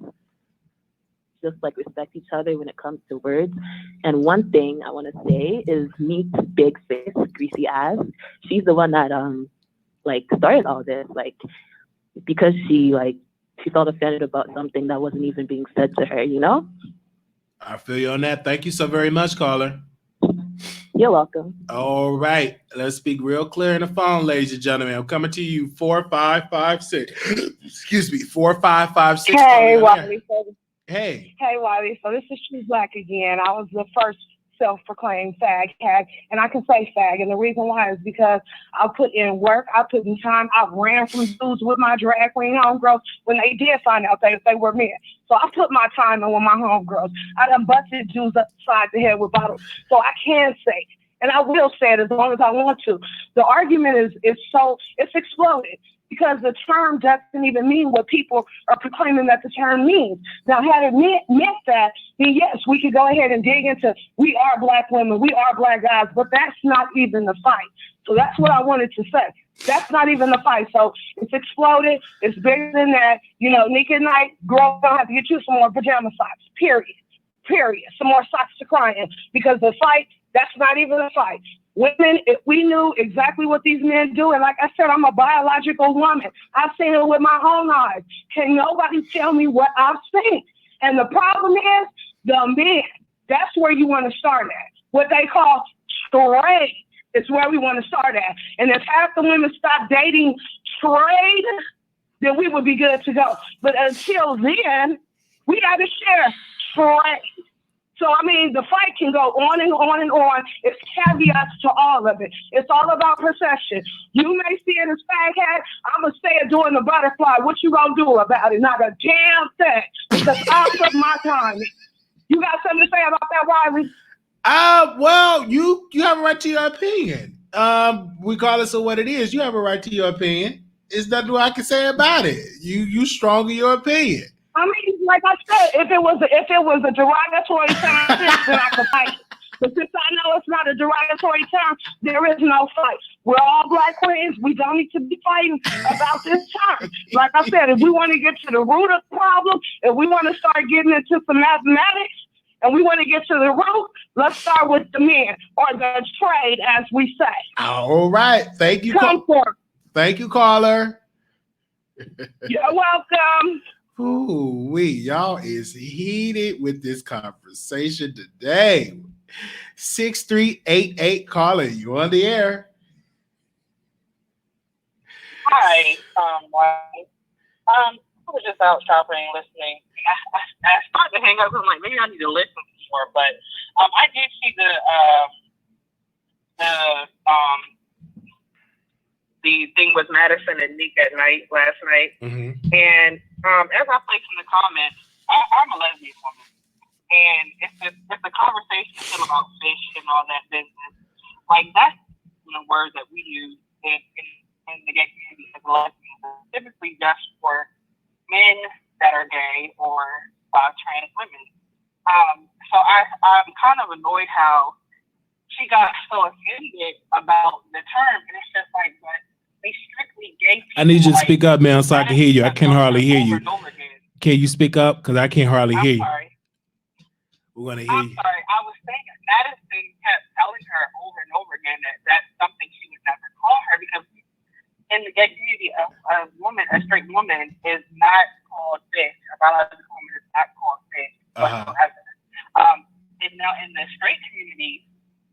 like, respect each other when it comes to words. And one thing I want to say is Nique's big face, greasy ass. She's the one that, like, started all this. Like, because she felt offended about something that wasn't even being said to her, you know? I feel you on that. Thank you so very much, caller. You're welcome. All right. Let's speak real clear in the phone, ladies and gentlemen. I'm coming to you 4556. Excuse me, 4556. Hey, Wiley. Hey. Hey, Wiley. So this is True Black again. I was the first self-proclaimed fag hag, and I can say fag, and the reason why is because I put in work, I put in time, I ran from dudes with my drag queen homegirls when they did find out they were men. So I put my time in with my homegirls. I done busted dudes upside the head with bottles. So I can say, and I will say it as long as I want to. The argument is it's exploded. Because the term doesn't even mean what people are proclaiming that the term means. Now, had it meant that, then yes, we could go ahead and dig into, we are Black women, we are Black guys, but that's not even the fight. So that's what I wanted to say. That's not even the fight. So it's exploded. It's bigger than that. You know, Nique and Nite, girl, gonna have to get you some more pajama socks, period. Some more socks to cry in. Because the fight, that's not even a fight. Women, if we knew exactly what these men do, and like I said, I'm a biological woman. I've seen it with my own eyes. Can nobody tell me what I've seen? And the problem is, the men, that's where you want to start at. What they call trade is where we want to start at. And if half the women stop dating trade, then we would be good to go. But until then, we got to share trade. So, I mean, the fight can go on and on and on. It's caveats to all of it. It's all about perception. You may see it as fag hag. I'm going to say it during the butterfly. What you going to do about it? Not a damn thing. Because I put my time in. You got something to say about that, Wiley? Well, you have a right to your opinion. Regardless of what it is, you have a right to your opinion. There's nothing I can say about it. You strong in your opinion. I mean, like I said, if it was a derogatory term, then I could fight it. But since I know it's not a derogatory term, there is no fight. We're all Black queens. We don't need to be fighting about this term. Like I said, if we want to get to the root of the problem, if we want to start getting into some mathematics, and we want to get to the root, let's start with the men, or the trade, as we say. All right. Thank you. Thank you, caller. You're welcome. Ooh, y'all is heated with this conversation today. 6388 caller, you on the air. Hi, I was just out shopping, listening. I started to hang up. I'm like, maybe I need to listen more. But I did see the thing with Madison and Nique at night last night. Mm-hmm. And as I placed in the comments, I'm a lesbian woman, and if the conversation is still about fish and all that business, like that's words that we use in the gay community as lesbians, typically just for men that are gay or trans women. So I'm kind of annoyed how she got so offended about the term, and it's just like, but they strictly gay people. I need you to speak up, man, so I can hear you. I can hardly hear you. Can you speak up? Because I can't hardly hear you. Sorry. We're going to hear you. I'm sorry. I was saying that Madison kept telling her over and over again that that's something she would never call her, because in the gay community, a straight woman is not called fish. A biological woman is not called fish. And now in the straight community,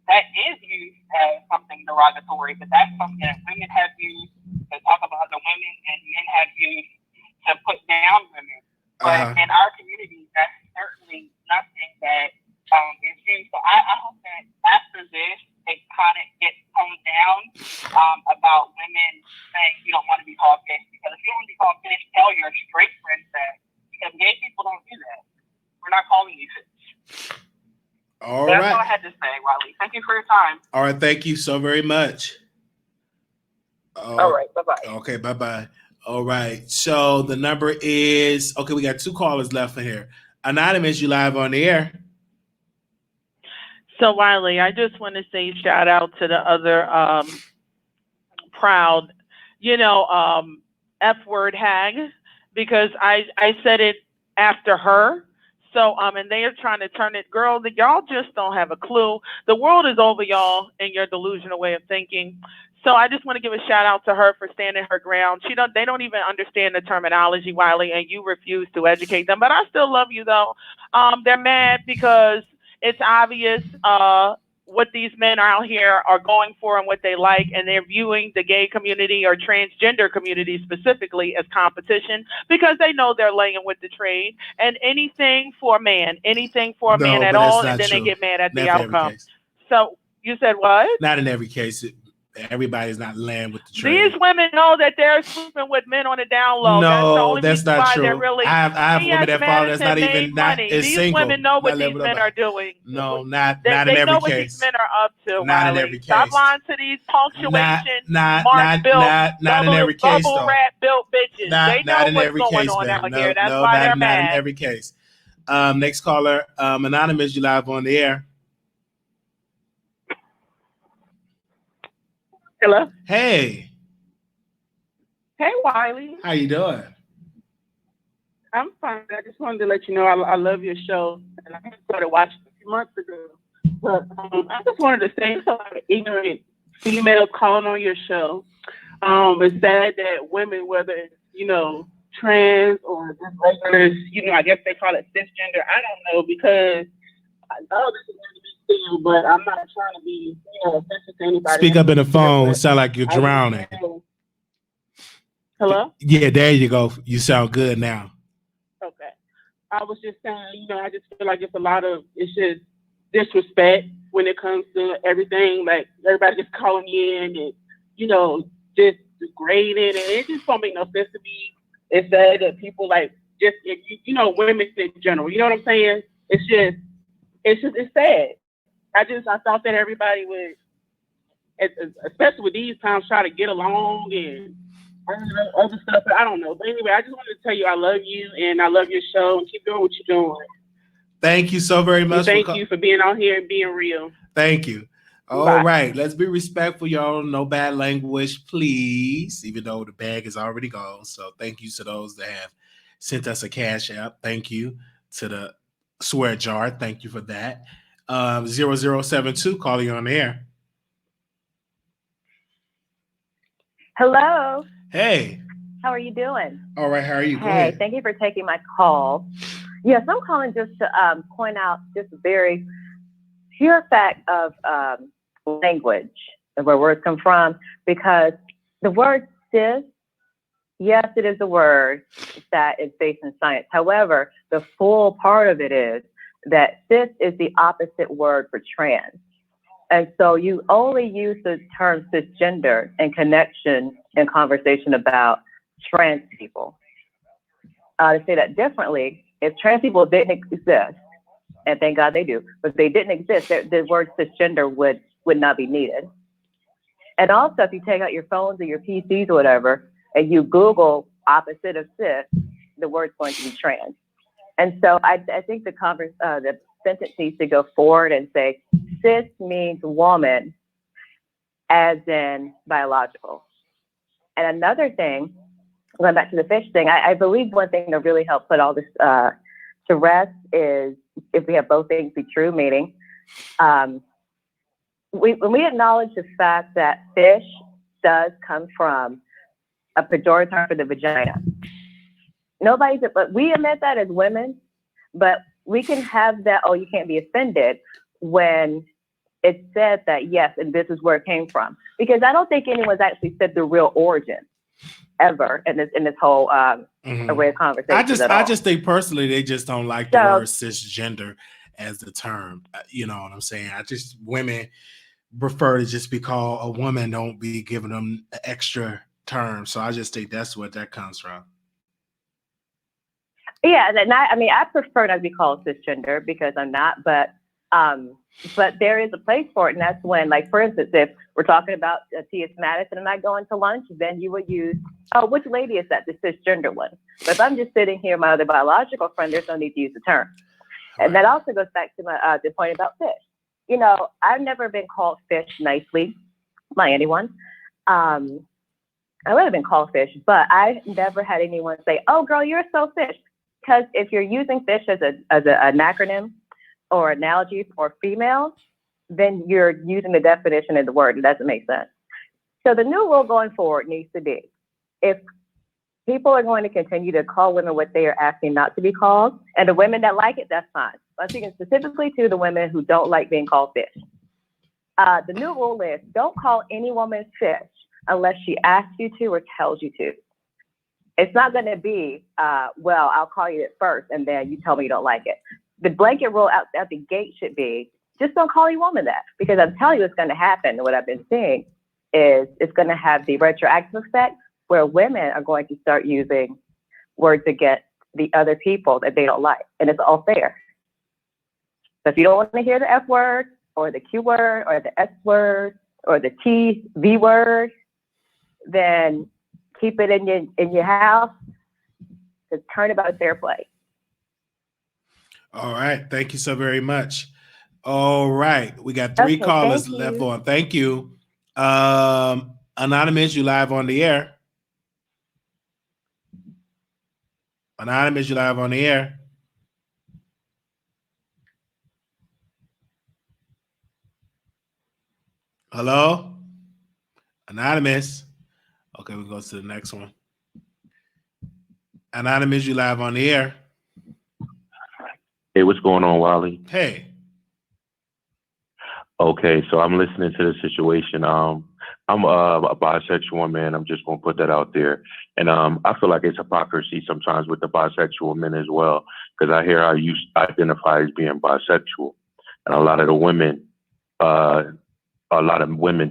that is used as something derogatory, but that's something that women have used to talk about other women, and men have used to put down women. But in our community, that's certainly nothing that is used. So I hope that after this, it kind of gets toned down about women saying you don't want to be called fish. Because if you don't want to be called fish, tell your straight friends that. Because gay people don't do that. We're not calling you fish. That's all I had to say, Wiley. Thank you for your time. All right. Thank you so very much. All right. Bye-bye. Okay. Bye-bye. All right. So the number is, okay, we got 2 callers left in here. Anonymous, you live on the air. So Wiley, I just want to say shout out to the other proud, F word hag, because I said it after her. So and they are trying to turn it, girl, that y'all just don't have a clue. The world is over y'all and your delusional way of thinking. So I just want to give a shout out to her for standing her ground. They don't even understand the terminology, Wiley, and you refuse to educate them. But I still love you though. They're mad because it's obvious what these men out here are going for and what they like, and they're viewing the gay community or transgender community specifically as competition because they know they're laying with the trade, and anything for a man at all, and then they get mad at the outcome. So you said what? Not in every case. Everybody's not laying with the trade. These women know that they're sleeping with men on the down low. No, that's not true. Really, I have women that follow that's not even these single. women know what these men are doing. No, not they in every case. They know what these men are up to. Not Wiley. in every case. Stop lying to these punctuation, not in every case though. Rat built bitches. They know what's going on out here. That's why they're mad. Not in every case. Next caller, Anonymous, you live on the air. Hello. Hey. Hey, Wiley. How you doing? I'm fine. I just wanted to let you know I love your show, and I started watching a few months ago. But I just wanted to say, so ignorant females calling on your show. It's sad that women, whether it's, trans or just regular, I guess they call it cisgender. I don't know, because I know this is going to be still, but I'm not trying to be, offensive to anybody. Speak up in the phone. Sound like you're drowning. Hello? Yeah, there you go. You sound good now. Okay. I was just saying, I just feel like it's just disrespect when it comes to everything. Like, everybody just calling me in and, just degrading, and it just don't make no sense to me. It's sad that people women in general, you know what I'm saying? It's sad. I thought that everybody would, especially with these times, try to get along and other stuff. But I don't know. But anyway, I just wanted to tell you I love you and I love your show, and keep doing what you're doing. Thank you so very much. Thank you for being on here and being real. Thank you. All right. Let's be respectful, y'all. No bad language, please, even though the bag is already gone. So thank you to those that have sent us a cash app. Thank you to the swear jar. Thank you for that. 0072 calling on the air. Hello. Hey. How are you doing? All right. How are you? Go Hey, ahead. thank you for taking my call. Yes, I'm calling just to point out just a very pure fact of language and where words come from, because the word cis, yes, it is a word that is based in science. However, the full part of it is that cis is the opposite word for trans. And so you only use the term cisgender in connection and conversation about trans people. To say that differently, if trans people didn't exist, and thank God they do, but if they didn't exist, the word cisgender would not be needed. And also, if you take out your phones or your PCs or whatever, and you Google opposite of cis, the word's going to be trans. And so I think the sentence needs to go forward and say, cis means woman, as in biological. And another thing, going back to the fish thing, I believe one thing that really helped put all this to rest is if we have both things be true, meaning when we acknowledge the fact that fish does come from a pejorative term for the vagina. But we admit that as women, but we can have that, you can't be offended when it's said that, yes, and this is where it came from. Because I don't think anyone's actually said the real origin ever in this whole array of conversations. I just think personally they just don't like the word cisgender as the term. You know what I'm saying? Women prefer to just be called a woman, don't be giving them an extra term. So I just think that's what that comes from. Yeah, I prefer not to be called cisgender because I'm not, but there is a place for it, and that's when, like, for instance, if we're talking about T.S. Madison and I going to lunch, then you would use, which lady is that, the cisgender one? But if I'm just sitting here, my other biological friend, there's no need to use the term. And that also goes back to my the point about fish. you know, I've never been called fish nicely by anyone. I would have been called fish, but I never had anyone say, "Oh, girl, you're so fish." Because if you're using fish as an acronym or analogy for female, then you're using the definition of the word. It doesn't make sense. So the new rule going forward needs to be, if people are going to continue to call women what they are asking not to be called, and the women that like it, that's fine. I'm speaking specifically to the women who don't like being called fish. The new rule is, don't call any woman fish unless she asks you to or tells you to. It's not going to be, well, I'll call you it first, and then you tell me you don't like it. The blanket rule out the gate should be, just don't call any woman that, because I'm telling you what's going to happen. And what I've been seeing is it's going to have the retroactive effect where women are going to start using words against the other people that they don't like. And it's all fair. So if you don't want to hear the F word or the Q word or the S word or the V word, then keep it in your house. To turn about fair play. All right. Thank you so very much. All right. We got 3 callers left on. Thank you. Anonymous, you live on the air. Anonymous, you live on the air. Hello? Anonymous. Okay, we go to the next one. Anonymous, you live on the air. Hey, what's going on, Wiley? Hey. Okay, so I'm listening to the situation. I'm a bisexual man. I'm just gonna put that out there, and I feel like it's hypocrisy sometimes with the bisexual men as well, because I hear how you identify as being bisexual, and a lot of women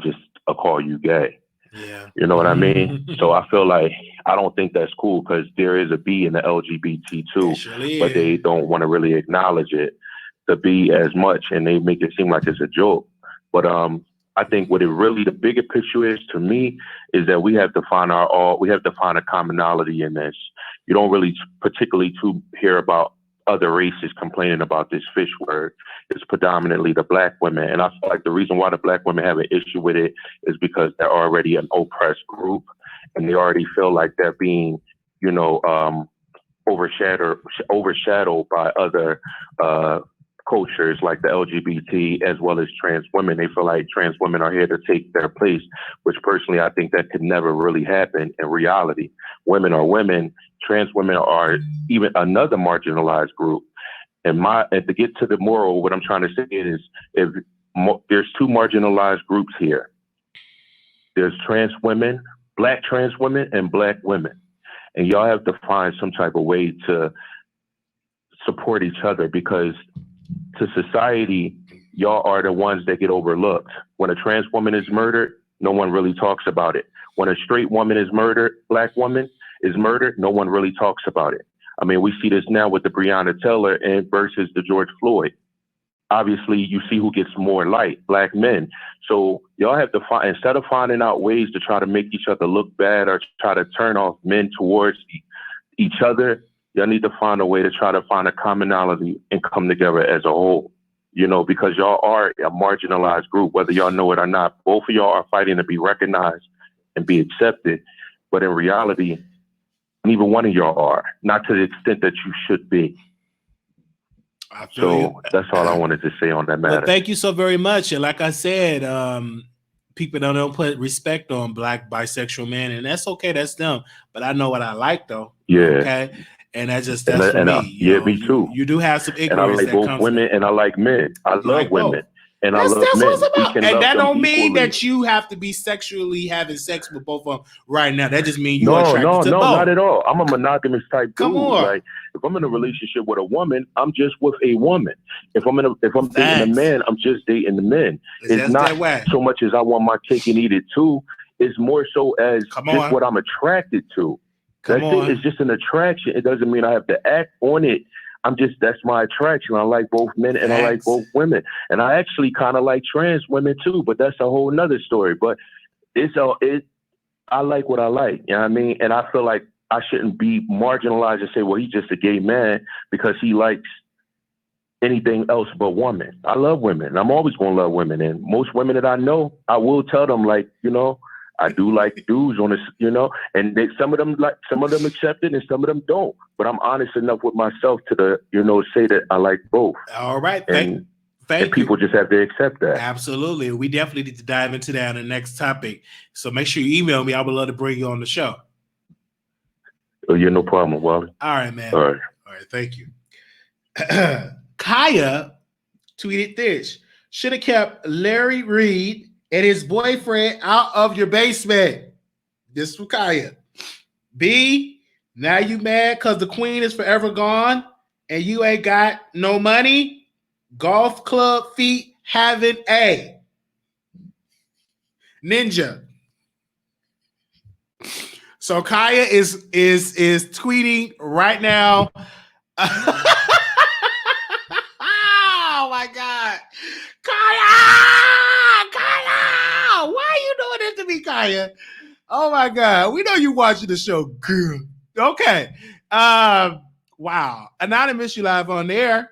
just call you gay. Yeah. You know what I mean? So I feel like I don't think that's cool, because there is a B in the LGBT too, but they don't want to really acknowledge it, the B, as much, and they make it seem like it's a joke. But I think what the bigger picture is to me is that we have to find a commonality in this. You don't really particularly hear about other races complaining about this fish word. It's predominantly the Black women. And I feel like the reason why the Black women have an issue with it is because they're already an oppressed group, and they already feel like they're being, overshadowed by other cultures like the LGBT as well as trans women. They feel like trans women are here to take their place, which personally I think that could never really happen in reality. Women are women. Trans women are even another marginalized group. And to get to the moral, what I'm trying to say is, if there's 2 marginalized groups here. There's trans women, Black trans women, and Black women. And y'all have to find some type of way to support each other, because to society, y'all are the ones that get overlooked. When a trans woman is murdered, no one really talks about it. When a straight woman is murdered, Black woman is murdered, no one really talks about it. I mean, we see this now with the Breonna Taylor and versus the George Floyd. Obviously, you see who gets more light, Black men. So y'all have to find, instead of finding out ways to try to make each other look bad or try to turn off men towards each other, y'all need to find a way to try to find a commonality and come together as a whole, because y'all are a marginalized group, whether y'all know it or not. Both of y'all are fighting to be recognized and be accepted. But in reality, neither one of y'all are, not to the extent that you should be. So that's all I wanted to say on that matter. Well, thank you so very much. And like I said, people don't put respect on Black bisexual men, and that's okay. That's them. But I know what I like, though. Yeah. Okay. And that's for me. Me too. You do have some ignorance. And I like both women and I like men. I love women. And I love men. And that don't mean that you have to be sexually having sex with both of them right now. That just means you're attracted to both. No, not at all. I'm a monogamous type dude. Come on. Like, if I'm in a relationship with a woman, I'm just with a woman. If I'm dating a man, I'm just dating the men. It's not so much as I want my cake and eat it too. It's more so as just what I'm attracted to. It's just an attraction. It doesn't mean I have to act on it. That's my attraction. I like both men and I like both women. And I actually kind of like trans women too, but that's a whole nother story. But I like what I like. You know what I mean? And I feel like I shouldn't be marginalized and say, well, he's just a gay man because he likes anything else but women. I love women. I'm always going to love women. And most women that I know, I will tell them, like, you know, I do like dudes on this, you know, and some of them accept it and some of them don't. But I'm honest enough with myself to say that I like both. All right. And Thank people you. just have to accept that. Absolutely. We definitely need to dive into that on the next topic. So make sure you email me. I would love to bring you on the show. Oh, yeah, no problem, Wally. All right, man. All right. Thank you. Kaya tweeted this: should have kept Larry Reed and his boyfriend out of your basement. This from Kaya. B, now you mad because the queen is forever gone and you ain't got no money? Golf club feet having a ninja. So Kaya is tweeting right now. Oh my God. Kaya! Why are you doing this to me, Kaya? Oh my God. We know you watching the show, girl. Okay. Wow. Anonymous, you live on there.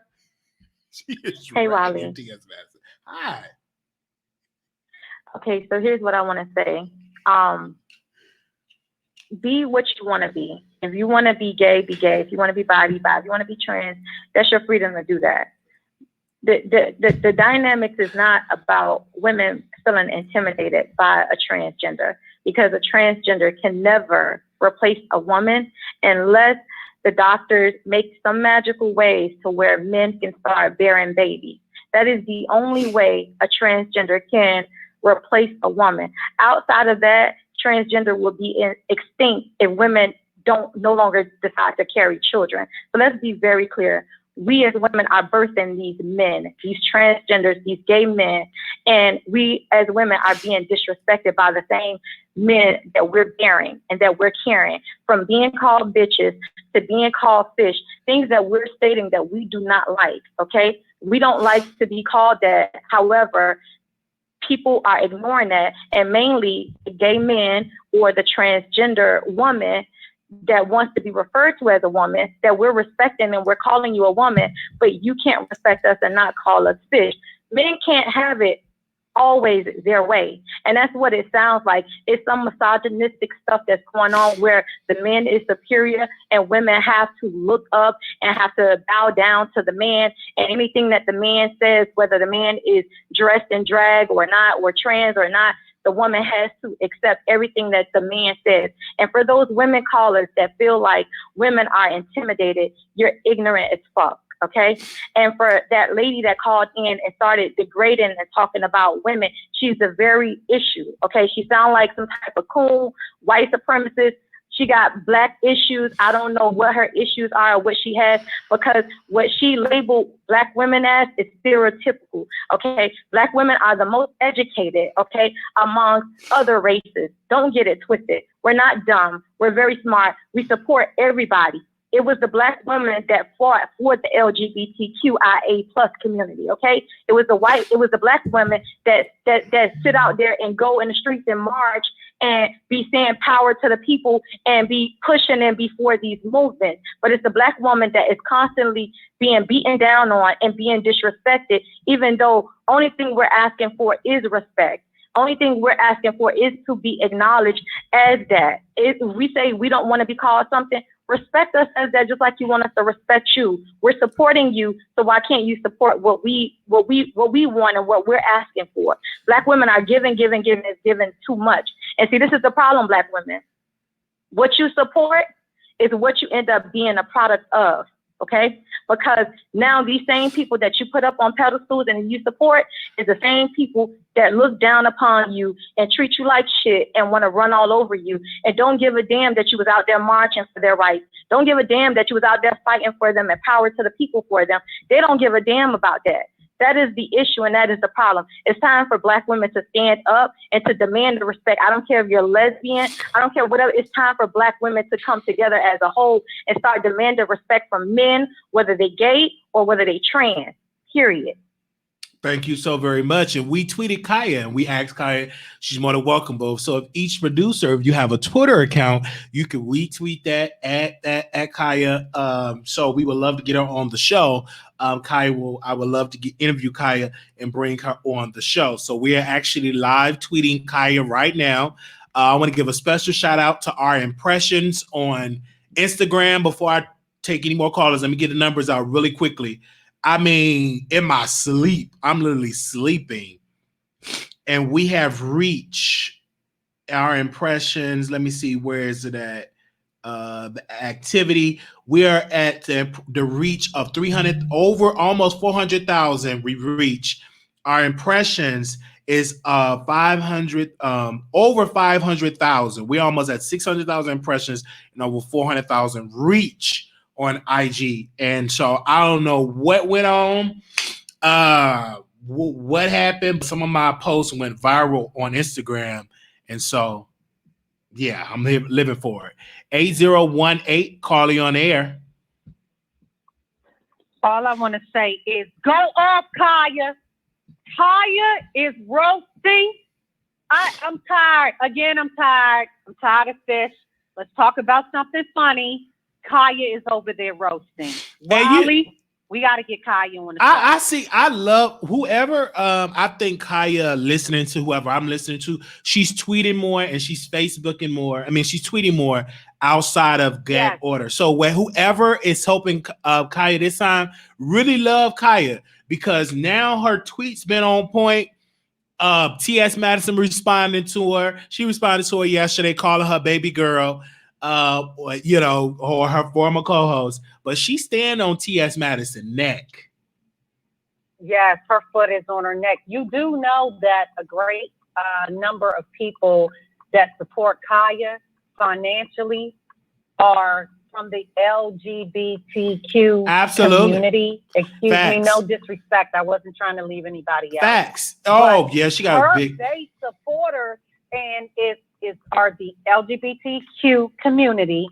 Hey, Wiley. Hi. Okay, so here's what I want to say. Be what you want to be. If you want to be gay, be gay. If you want to be bi, be bi. If you want to be trans, that's your freedom to do that. The dynamics is not about women feeling intimidated by a transgender, because a transgender can never replace a woman unless the doctors make some magical ways to where men can start bearing babies. That is the only way a transgender can replace a woman. Outside of that, transgender will be extinct if women no longer decide to carry children. So let's be very clear. We as women are birthing these men, these transgenders, these gay men, and we as women are being disrespected by the same men that we're bearing and that we're carrying, from being called bitches to being called fish, things that we're stating that we do not like, okay? We don't like to be called that. However, people are ignoring that, and mainly the gay men or the transgender woman that wants to be referred to as a woman, that we're respecting and we're calling you a woman, but you can't respect us and not call us fish. Men can't have it always their way. And that's what it sounds like. It's some misogynistic stuff that's going on where the man is superior and women have to look up and have to bow down to the man, and anything that the man says, whether the man is dressed in drag or not, or trans or not, the woman has to accept everything that the man says. And for those women callers that feel like women are intimidated, you're ignorant as fuck, okay? And for that lady that called in and started degrading and talking about women, she's the very issue, okay? She sounds like some type of cool white supremacist. She got black issues. I don't know what her issues are or what she has, because what she labeled black women as is stereotypical, okay? Black women are the most educated, okay, among other races. Don't get it twisted. We're not dumb. We're very smart. We support everybody. It was the black women that fought for the LGBTQIA plus community, okay? It was the black women that sit out there and go in the streets and march and be saying power to the people and be pushing and before these movements. But it's the black woman that is constantly being beaten down on and being disrespected, even though only thing we're asking for is respect. Only thing we're asking for is to be acknowledged as that. If we say we don't want to be called something, respect us as that, just like you want us to respect you. We're supporting you, so why can't you support what we want and what we're asking for? Black women are giving too much. And see, this is the problem, black women. What you support is what you end up being a product of, okay? Because now these same people that you put up on pedestals and you support is the same people that look down upon you and treat you like shit and want to run all over you and don't give a damn that you was out there marching for their rights. Don't give a damn that you was out there fighting for them and power to the people for them. They don't give a damn about that. That is the issue, and that is the problem. It's time for black women to stand up and to demand the respect. I don't care if you're lesbian. I don't care whatever. It's time for black women to come together as a whole and start demanding respect from men, whether they gay or whether they trans, period. Thank you so very much. And we tweeted Kaya and we asked Kaya, she's more than welcome both. So if each producer, if you have a Twitter account, you can retweet that at Kaya. So we would love to get her on the show. I would love to interview Kaya and bring her on the show. So we are actually live tweeting Kaya right now. I want to give a special shout out to our impressions on Instagram. Before I take any more callers, let me get the numbers out really quickly. I mean, in my sleep, I'm literally sleeping. And we have reached our impressions. Let me see, where is it at? The activity. We are at the reach of 300, over almost 400,000. We reach. Our impressions is 500, over 500,000. We're almost at 600,000 impressions and over 400,000 reach on IG. And so I don't know what went on, what happened. Some of my posts went viral on Instagram. And so, yeah, I'm living for it. 8018, Carly on air. All I want to say is go off, Kaya. Kaya is roasting. I'm tired. Again, I'm tired. I'm tired of fish. Let's talk about something funny. Kaya is over there roasting. Wiley, we got to get Kaya on the show. I love whoever. I think Kaya listening to whoever I'm listening to, she's tweeting more and she's Facebooking more. I mean, she's tweeting more outside of gag order. So whoever is helping Kaya this time, really love Kaya because now her tweets been on point. T.S. Madison responding to her. She responded to her yesterday, calling her baby girl. Or her former co-host, but she's standing on T.S. Madison's neck. Yes, her foot is on her neck. You do know that a great number of people that support Kaya financially are from the LGBTQ community. Excuse me, no disrespect. I wasn't trying to leave anybody out. Facts. Oh, yeah, she got a big. They support her, and are the LGBTQ community,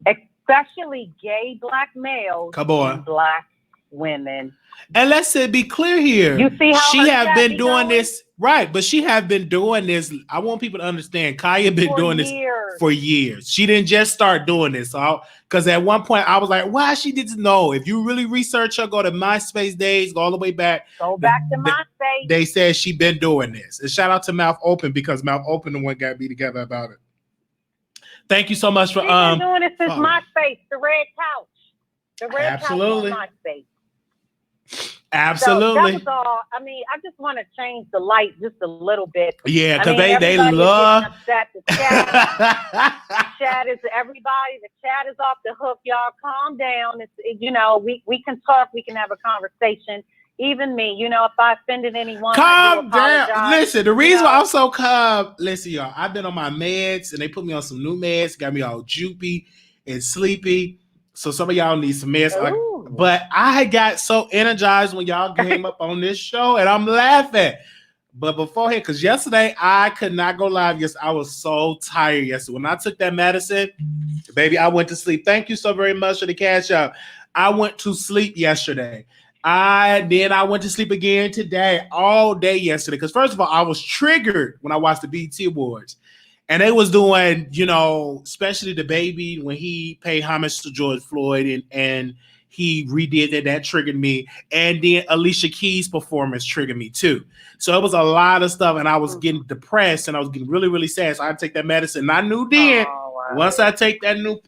especially gay Black males and Black women. And let's be clear here. You see how she have been doing this, right? But she have been doing this. I want people to understand. Kaya been doing this for years. She didn't just start doing this. Because at one point I was like, why she didn't know? If you really research her, go to MySpace days, go all the way back. Go back to MySpace. They said she been doing this. And shout out to Mouth Open because Mouth Open the one got me together about it. Thank you so much for been doing this since MySpace, the red couch. The red Absolutely. couch on MySpace. Absolutely. So that was all. I mean, I just want to change the light just a little bit. Yeah, because they love. The chat is everybody. The chat is off the hook. Y'all, calm down. We can talk. We can have a conversation. Even me, if I offended anyone, calm down. Listen, the reason why I'm so calm. Listen, y'all. I've been on my meds, and they put me on some new meds. Got me all droopy and sleepy. So some of y'all need some meds. But I got so energized when y'all came up on this show, and I'm laughing. But beforehand, because yesterday I could not go live. Yes, I was so tired yesterday. When I took that medicine, baby, I went to sleep. Thank you so very much for the cash out. I went to sleep yesterday. I went to sleep again today, all day yesterday. Because first of all, I was triggered when I watched the BET Awards. And they was doing, especially the baby when he paid homage to George Floyd and he redid that triggered me. And then Alicia Keys' performance triggered me too. So it was a lot of stuff and I was getting depressed and I was getting really, really sad. So I take that medicine. And I knew then, once I take that new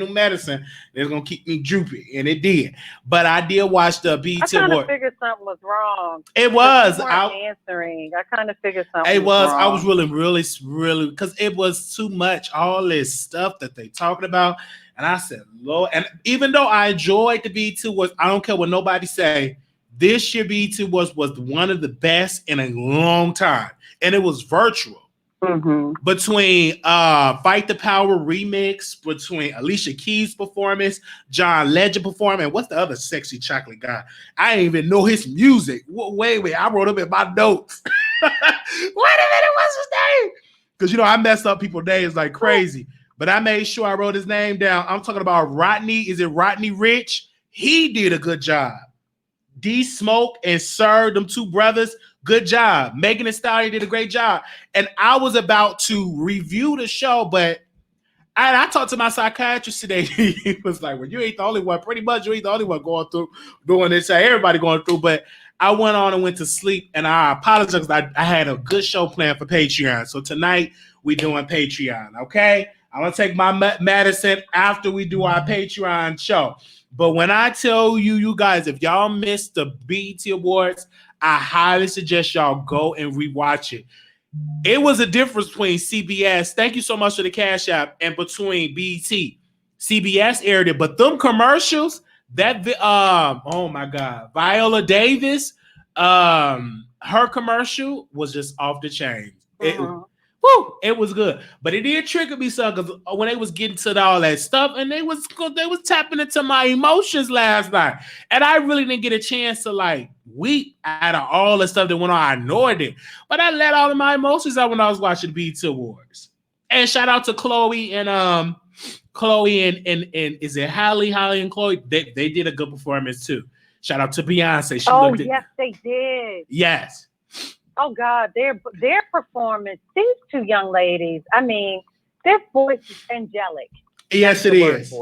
medicine, it's going to keep me droopy. And it did. But I did watch the BET Award. I kind of figured something was wrong. It was. Answering. I kind of figured something was wrong. I was really, because it was too much. All this stuff that they talking about. And I said, Lord. And even though I enjoyed the BET Awards, I don't care what nobody say. This year BET was one of the best in a long time. And it was virtual. Mm-hmm. Between Fight the Power remix, between Alicia Keys' performance, John Legend performance, and what's the other sexy chocolate guy? I didn't even know his music. Wait, I wrote up in my notes. Wait a minute, what's his name? Because I messed up people's names like crazy. But I made sure I wrote his name down. I'm talking about Rodney. Is it Rodney Rich? He did a good job. D Smoke and Sir, them two brothers, good job. Megan Thee Stallion did a great job. And I was about to review the show, but I talked to my psychiatrist today. He was like, well, you ain't the only one. Pretty much, you ain't the only one going through doing this. Everybody going through. But I went on and went to sleep, and I apologize. I had a good show planned for Patreon. So tonight, we doing Patreon, okay? I'm going to take my Madison after we do our Patreon show. But when I tell you, you guys, if y'all missed the BET Awards, I highly suggest y'all go and rewatch it. It was a difference between CBS, thank you so much for the Cash App, and between BET. CBS aired it, but them commercials, that oh my God, Viola Davis, her commercial was just off the chain. It was good, but it did trigger me some because when they was getting to all that stuff, and they was tapping into my emotions last night, and I really didn't get a chance to like weep out of all the stuff that went on. I ignored it, but I let all of my emotions out when I was watching the BET Awards. And shout out to Chloe and is it Holly and Chloe? They did a good performance too. Shout out to Beyonce. Yes, they did. Yes. Oh God, their performance. These two young ladies. I mean, their voice is angelic. Yes, it is.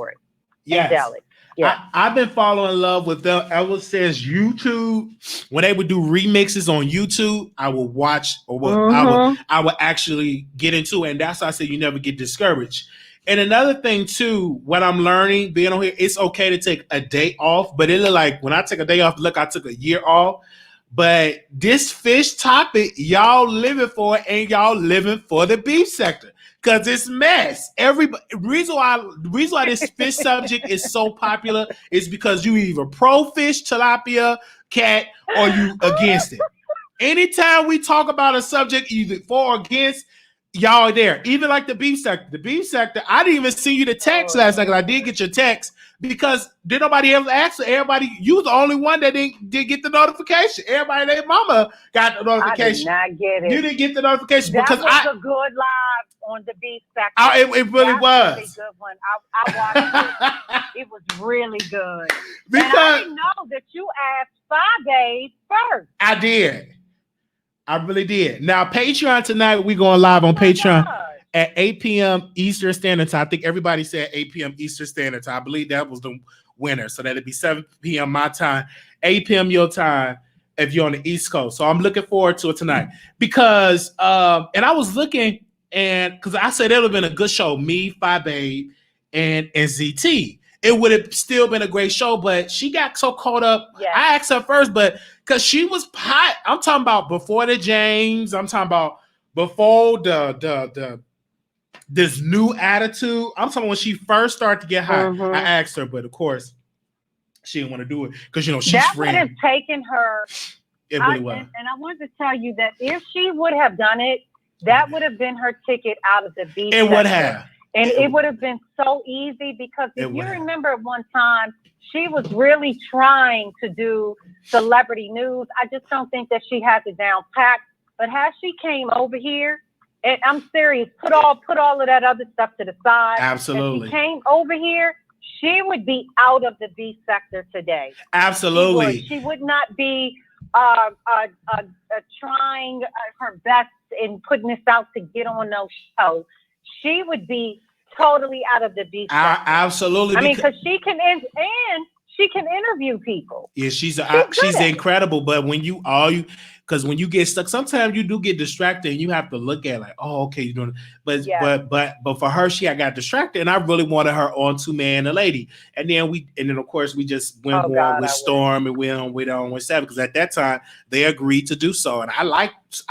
Yes. Angelic. Yeah. I've been following love with them ever since YouTube. When they would do remixes on YouTube, I will watch, or I would actually get into it. And that's why I say you never get discouraged. And another thing too, what I'm learning being on here, it's okay to take a day off, but it look like when I take a day off, look, I took a year off. But this fish topic, y'all living for it, and y'all living for the beef sector because it's mess. Reason why this fish subject is so popular is because you either pro fish, tilapia, cat, or you against it. Anytime we talk about a subject, either for or against, y'all are there. Even like the beef sector. The beef sector, I didn't even see you the text last night. I did get your text. Because did nobody ever ask everybody? You was the only one that didn't get the notification. Everybody, their mama got the notification. I did not get it. You didn't get the notification that because was a good live on the beef sector. It really was. A good one. I watched it. It was really good. Because and I didn't know that you asked 5 days first. I did. I really did. Now Patreon tonight, we going live on Patreon. God. At 8 p.m. Eastern Standard Time. I think everybody said 8 p.m. Eastern Standard Time. I believe that was the winner. So that'd be 7 p.m. my time, 8 p.m. your time if you're on the East Coast. So I'm looking forward to it tonight. Because and I was looking, and because I said it would have been a good show, me, Phi Babe, and ZT. It would have still been a great show, but she got so caught up. Yeah. I asked her first, but because she was hot. I'm talking about before the James. I'm talking about before the this new attitude. I'm talking when she first started to get hot. I asked her, but of course, she didn't want to do it because she's that friend. Would have taken her. It really was. And I wanted to tell you that if she would have done it, that would have been her ticket out of the beef. It would have. And it would have been so easy because if you remember at one time, she was really trying to do celebrity news. I just don't think that she has it down packed. But has she came over here, and I'm serious, put all of that other stuff to the side. Absolutely. If she came over here, she would be out of the beef sector today. Absolutely. She would not be trying her best in putting this out to get on no show. She would be totally out of the beef sector. Absolutely. I mean, because she can interview people. Yeah, she's incredible. But when because when you get stuck, sometimes you do get distracted and you have to look at like, oh, okay, you're doing it. But for her, she got distracted, and I really wanted her on Two Man and Lady. And then of course we just went with Storm and went on with Seven, because at that time they agreed to do so. And I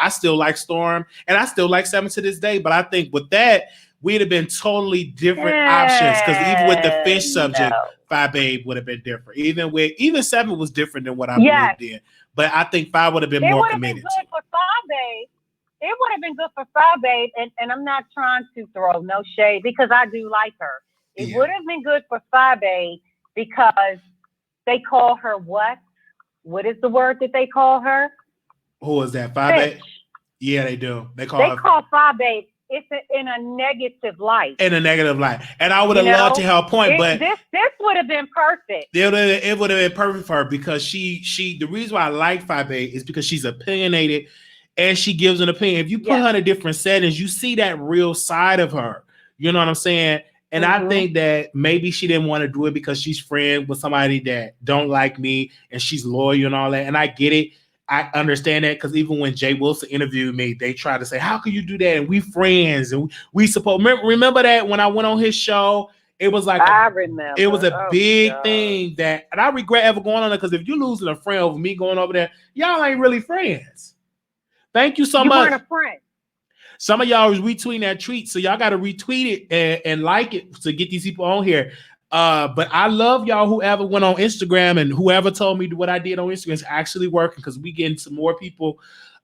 still like Storm, and I still like Seven to this day. But I think with that, we'd have been totally different options, because even with the fish subject, Phi Babe would have been different. Even Seven was different than what I believed in. But I think Phi would have been more committed. It would have been good for Phi Babe, and I'm not trying to throw no shade because I do like her. It would have been good for Phi Babe because they call her what? What is the word that they call her? Who is that? Phi Babe? Yeah, they do. They call Phi Babe it's in a negative light. In a negative light. And I would have loved to have a point, but this would have been perfect. It would have been perfect for her because she the reason why I like 5A is because she's opinionated and she gives an opinion. If you put her in a different settings, you see that real side of her. You know what I'm saying? And I think that maybe she didn't want to do it because she's friends with somebody that don't like me and she's loyal and all that. And I get it. I understand that because even when Jay Wilson interviewed me, they tried to say, how can you do that? And we friends and we support. Remember that when I went on his show, it was like I remember. It was a big thing that, and I regret ever going on there because if you're losing a friend over me going over there, y'all ain't really friends. Thank you so much. You weren't a friend. Some of y'all was retweeting that tweet, so y'all got to retweet it and like it to get these people on here. But I love y'all whoever went on Instagram and whoever told me what I did on Instagram is actually working because we getting some more people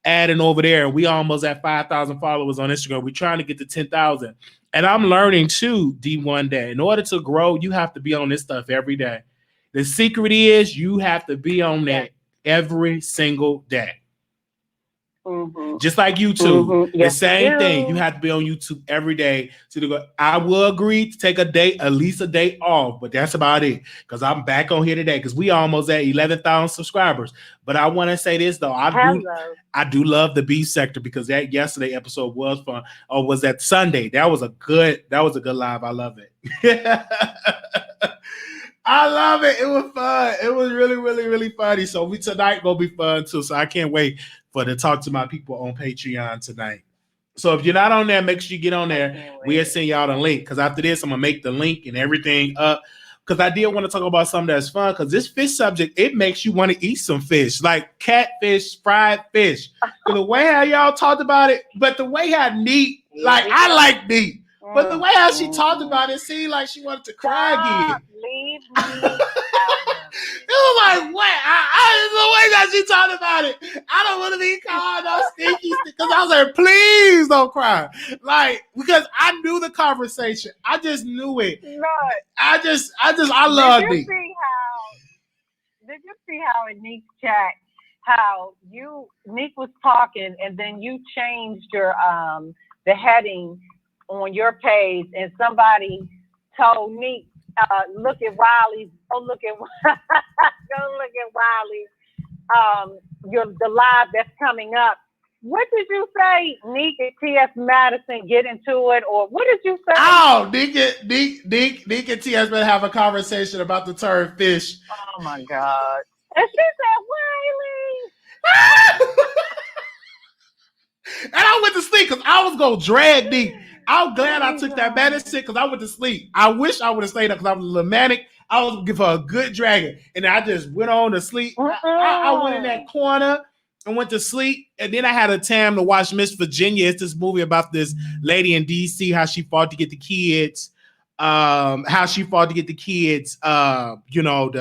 adding over there. We almost at 5,000 followers on Instagram. We're trying to get to 10,000. And I'm learning too, D1, that in order to grow, you have to be on this stuff every day. The secret is you have to be on that every single day. Just like YouTube, the same thing. You have to be on YouTube every day. I will agree to take at least a day off, but that's about it. Because I'm back on here today because we almost at 11,000 subscribers. But I want to say this though, I do love the beef sector because that yesterday episode was fun. Or was that Sunday? That was a good live. I love it. I love it. It was fun. It was really, really, really funny. So tonight gonna be fun too. So I can't wait to talk to my people on Patreon tonight. So if you're not on there, make sure you get on there. We'll send y'all the link because after this, I'm gonna make the link and everything up. Because I did want to talk about something that's fun. Because this fish subject, it makes you want to eat some fish, like catfish, fried fish. The way how y'all talked about it, but the way how Nique, like I like Nique, but the way how she talked about it seemed like she wanted to cry again. Leave me. It was like, what? The way that she talked about it, I don't want to be called no stinky because I was like, please don't cry. Like, because I knew the conversation. I just knew it. I love it. Did you see how in Nique's chat, how Nique was talking and then you changed your the heading on your page and somebody told Nique, look at Wiley. Go look at Wiley. The live that's coming up. What did you say? Nique and T.S. Madison get into it, or what did you say? Oh, Nique and T.S. better have a conversation about the term fish. Oh my God! And she said Wiley. And I went to sleep because I was gonna drag Nique. I'm glad I took that medicine because I went to sleep. I wish I would have stayed up because I was a little manic. I was gonna give her a good dragon, and I just went on to sleep. I went in that corner and went to sleep, and then I had a time to watch Miss Virginia. It's this movie about this lady in DC, how she fought to get the kids, the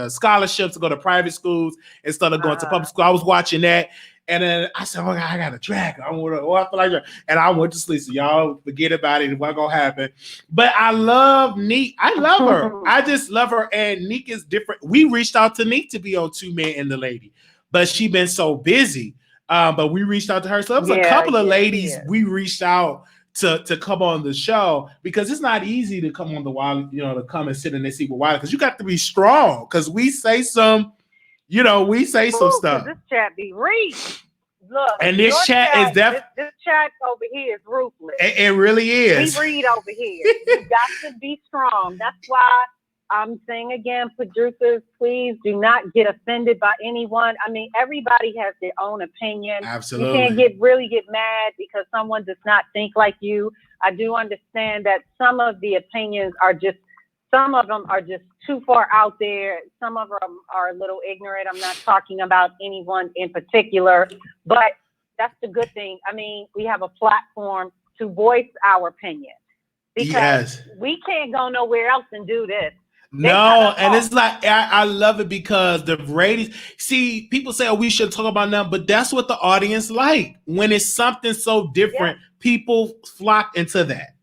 scholarships to go to private schools instead of going to public school. I was watching that. And then I said, "Oh, I got a dragon. I feel like that." And I went to sleep. So y'all forget about it. It wasn't gonna happen. But I love Nique. I love her. I just love her. And Nique is different. We reached out to Nique to be on Two Men and the Lady, but she been so busy. But we reached out to her. So there was a couple of ladies we reached out to come on the show because it's not easy to come on the Wiley, to come and sit in this seat with Wiley because you got to be strong because we say some. Some stuff. This chat be read. Look, and this chat is this chat over here is ruthless. It really is. We read over here. You got to be strong. That's why I'm saying again, producers, please do not get offended by anyone. I mean, everybody has their own opinion. Absolutely. You can't really get mad because someone does not think like you. I do understand that some of the opinions are just too far out there. Some of them are a little ignorant. I'm not talking about anyone in particular, but that's the good thing. I mean, we have a platform to voice our opinion because we can't go nowhere else and do this. No, and it's like, I love it because the ratings, see, people say, we should talk about them, but that's what the audience like. When it's something so different, people flock into that.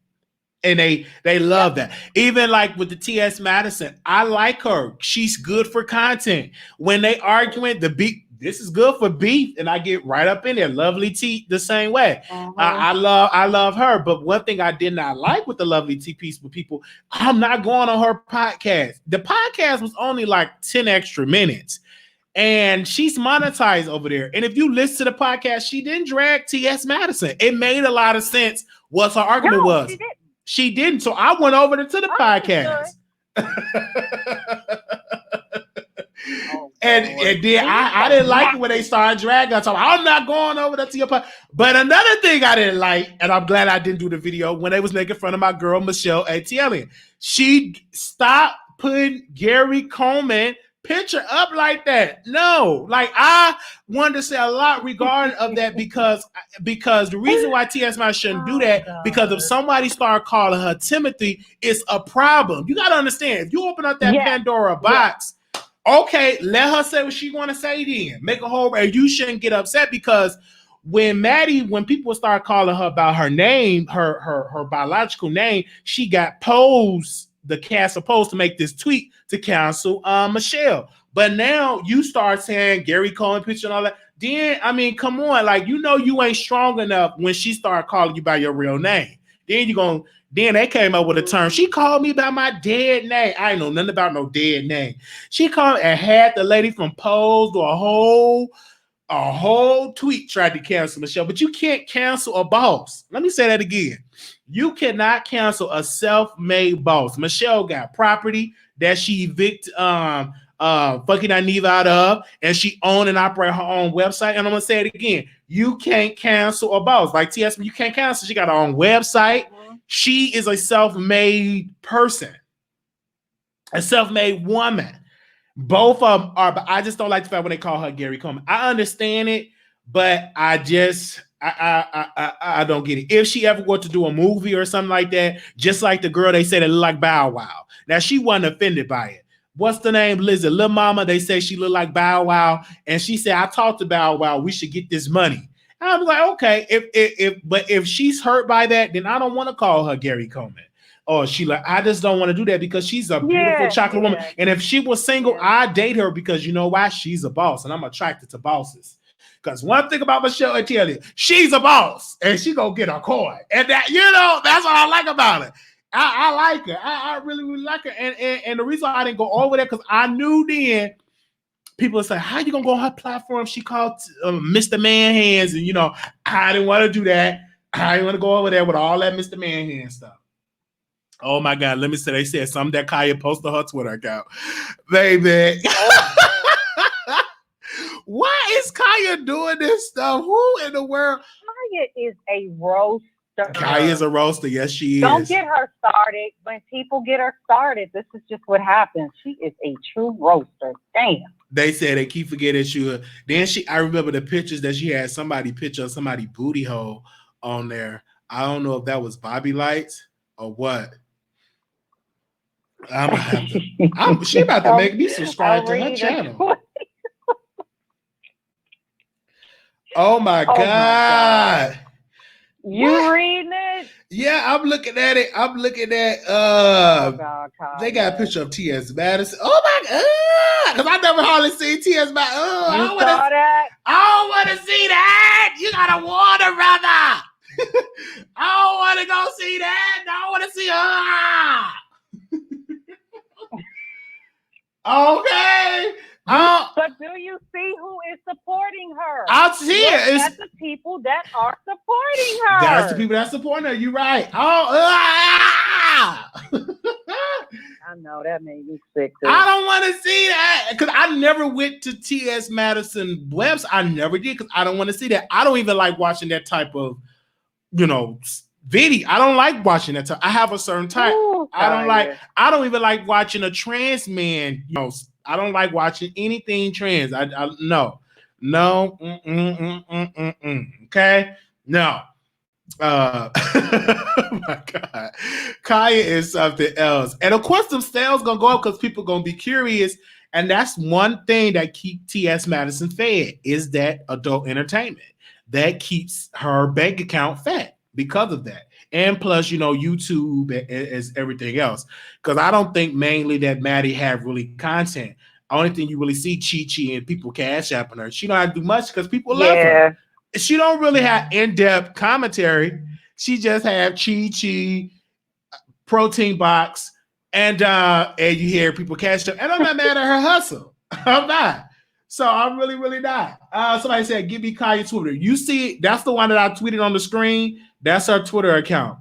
And they love that. Even like with the T.S. Madison, I like her. She's good for content. When they arguing, the this is good for beef, and I get right up in there. Lovely T the same way. I love her. But one thing I did not like with the Lovely T piece with people, I'm not going on her podcast. The podcast was only like 10 extra minutes. And she's monetized over there. And if you listen to the podcast, she didn't drag T.S. Madison. It made a lot of sense what her argument was. She didn't. So I went over to the podcast. And then I didn't like it when they started dragging. So I'm not going over to your podcast. But another thing I didn't like, and I'm glad I didn't do the video, when they was making fun of my girl, Michelle ATL. She stopped putting Gary Coleman picture up like that. No, like I wanted to say a lot regarding of that because the reason why T.S. Madison shouldn't do that, because if somebody start calling her Timothy, it's a problem. You got to understand, if you open up that Pandora box, okay, let her say what she want to say then. Make a whole, and you shouldn't get upset because when people start calling her about her name, her biological name, she got posed. The cast supposed to make this tweet to cancel Michelle. But now you start saying Gary Coleman picture and all that. Then, I mean, come on. Like, you know you ain't strong enough when she started calling you by your real name. Then they came up with a term. She called me by my dead name. I ain't know nothing about no dead name. She called and had the lady from Pose do a whole tweet tried to cancel Michelle. But you can't cancel a boss. Let me say that again. You cannot cancel a self-made boss. Michelle got property that she evicted fucking Aniva out of, and she owned and operate her own website. And I'm gonna say it again. You can't cancel a boss. Like TS, you can't cancel. She got her own website. She is a self-made person, a self-made woman. Both of them are, but I just don't like the fact when they call her Gary Coleman. I understand it, but I don't get it. If she ever were to do a movie or something like that, just like the girl they say that look like Bow Wow. Now she wasn't offended by it. What's the name? Lizzie, Lil Mama. They say she looked like Bow Wow, and she said, "I talked to Bow Wow. We should get this money." And I was like, okay, if she's hurt by that, then I don't want to call her Gary Coleman. Or she like, I just don't want to do that because she's a beautiful chocolate woman. And if she was single, I'd date her because you know why? She's a boss, and I'm attracted to bosses. Because one thing about Michelle, I tell you, she's a boss, and she gonna get a coin, and that that's what I like about her. I like her. I really, really like her. And the reason I didn't go over there because I knew then people would say, "How you gonna go on her platform?" She called Mr. Man Hands, and I didn't want to do that. I didn't want to go over there with all that Mr. Man Hands stuff. Oh my God, let me say, they said something that Kaya posted on her Twitter account. Baby. Why is Kaya doing this stuff? Who in the world? Kaya is a roaster. Kaya is a roaster. Yes, she is. Don't get her started. When people get her started, this is just what happens. She is a true roaster. Damn. They said they keep forgetting she. Then I remember the pictures that she had picture of somebody booty hole on there. I don't know if that was Bobby Lights or what. She about to make me subscribe to her channel. Oh my God. You reading it? Yeah, I'm looking at it. I'm looking at they got a picture of T.S. Madison. Oh my God. Because I never hardly seen T.S. Madison. I don't want to see that. You gotta warn her, brother. I don't want to go see that. I don't want to see her. Okay. But do you see who is supporting her? I see it. That's the people that are supporting her. That's the people that supporting her. You're right. I know that made me sick. I don't want to see that because I never went to T.S. Madison website. I never did because I don't want to see that. I don't even like watching that type of, video. I don't like watching that type. I have a certain type. Ooh, I don't even like watching a trans man. I don't like watching anything trans. No. Okay, no. Oh my God, Kaya is something else, and of course, the sales gonna go up because people gonna be curious, and that's one thing that keep T.S. Madison fed is that adult entertainment that keeps her bank account fat because of that. And plus, YouTube is everything else. Because I don't think mainly that Maddie had really content. Only thing you really see Chi and people cash apping her. She don't have to do much because people love her. She don't really have in-depth commentary. She just have Chi, protein box, and you hear people cash up. And I'm not mad at her hustle. I'm not. So I'm really, really not. Somebody said, give me Kaya Twitter. You see, that's the one that I tweeted on the screen. That's her Twitter account.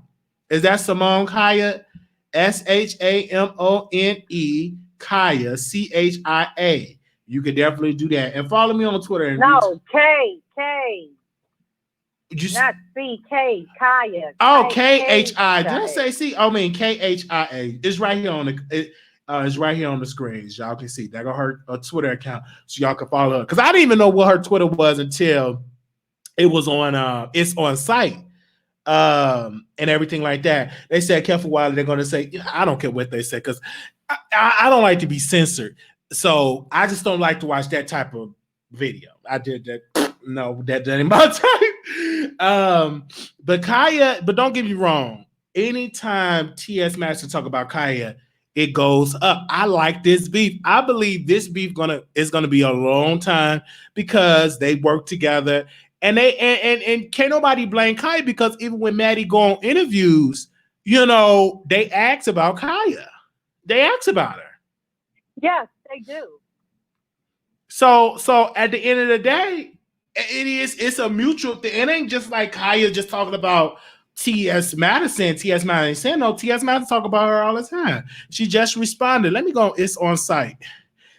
Is that Simone Kaya? SHAMONE Kaya, CHIA. You can definitely do that. And follow me on Twitter. No, K. Not C-K, Kaya. Oh, KHI. Did I say C? I mean KHIA. It's right here on the it's right here on the screen. Y'all can see that got her Twitter account. So y'all can follow her. Because I didn't even know what her Twitter was until it was on it's on site. And everything like that. They said careful Wiley, they're gonna say, I don't care what they say, because I don't like to be censored. So I just don't like to watch that type of video. I did that. No, that ain't my type. But Kaya, but don't get me wrong. Anytime T.S. Madison talk about Kaya, it goes up. I like this beef. I believe this beef is gonna be a long time because they work together. And they can't nobody blame Kaya, because even when Maddie go on interviews, you know, they ask about Kaya. They ask about her. Yes, they do. So at the end of the day, it's a mutual thing. It ain't just like Kaya just talking about T.S. Madison. T.S. Madison saying no. T.S. Madison talk about her all the time. She just responded. Let me go. It's on site,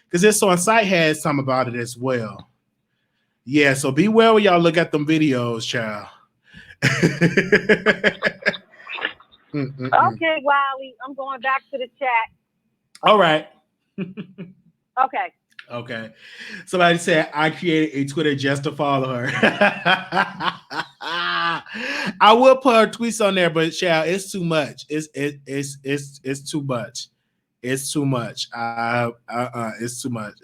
because It's on site has some about it as well. Yeah, so be well when y'all look at them videos, child. Okay, Wiley, I'm going back to the chat. All right. Okay. Somebody said I created a Twitter just to follow her. I will put her tweets on there, but child, it's too much. It's too much. It's too much. It's too much.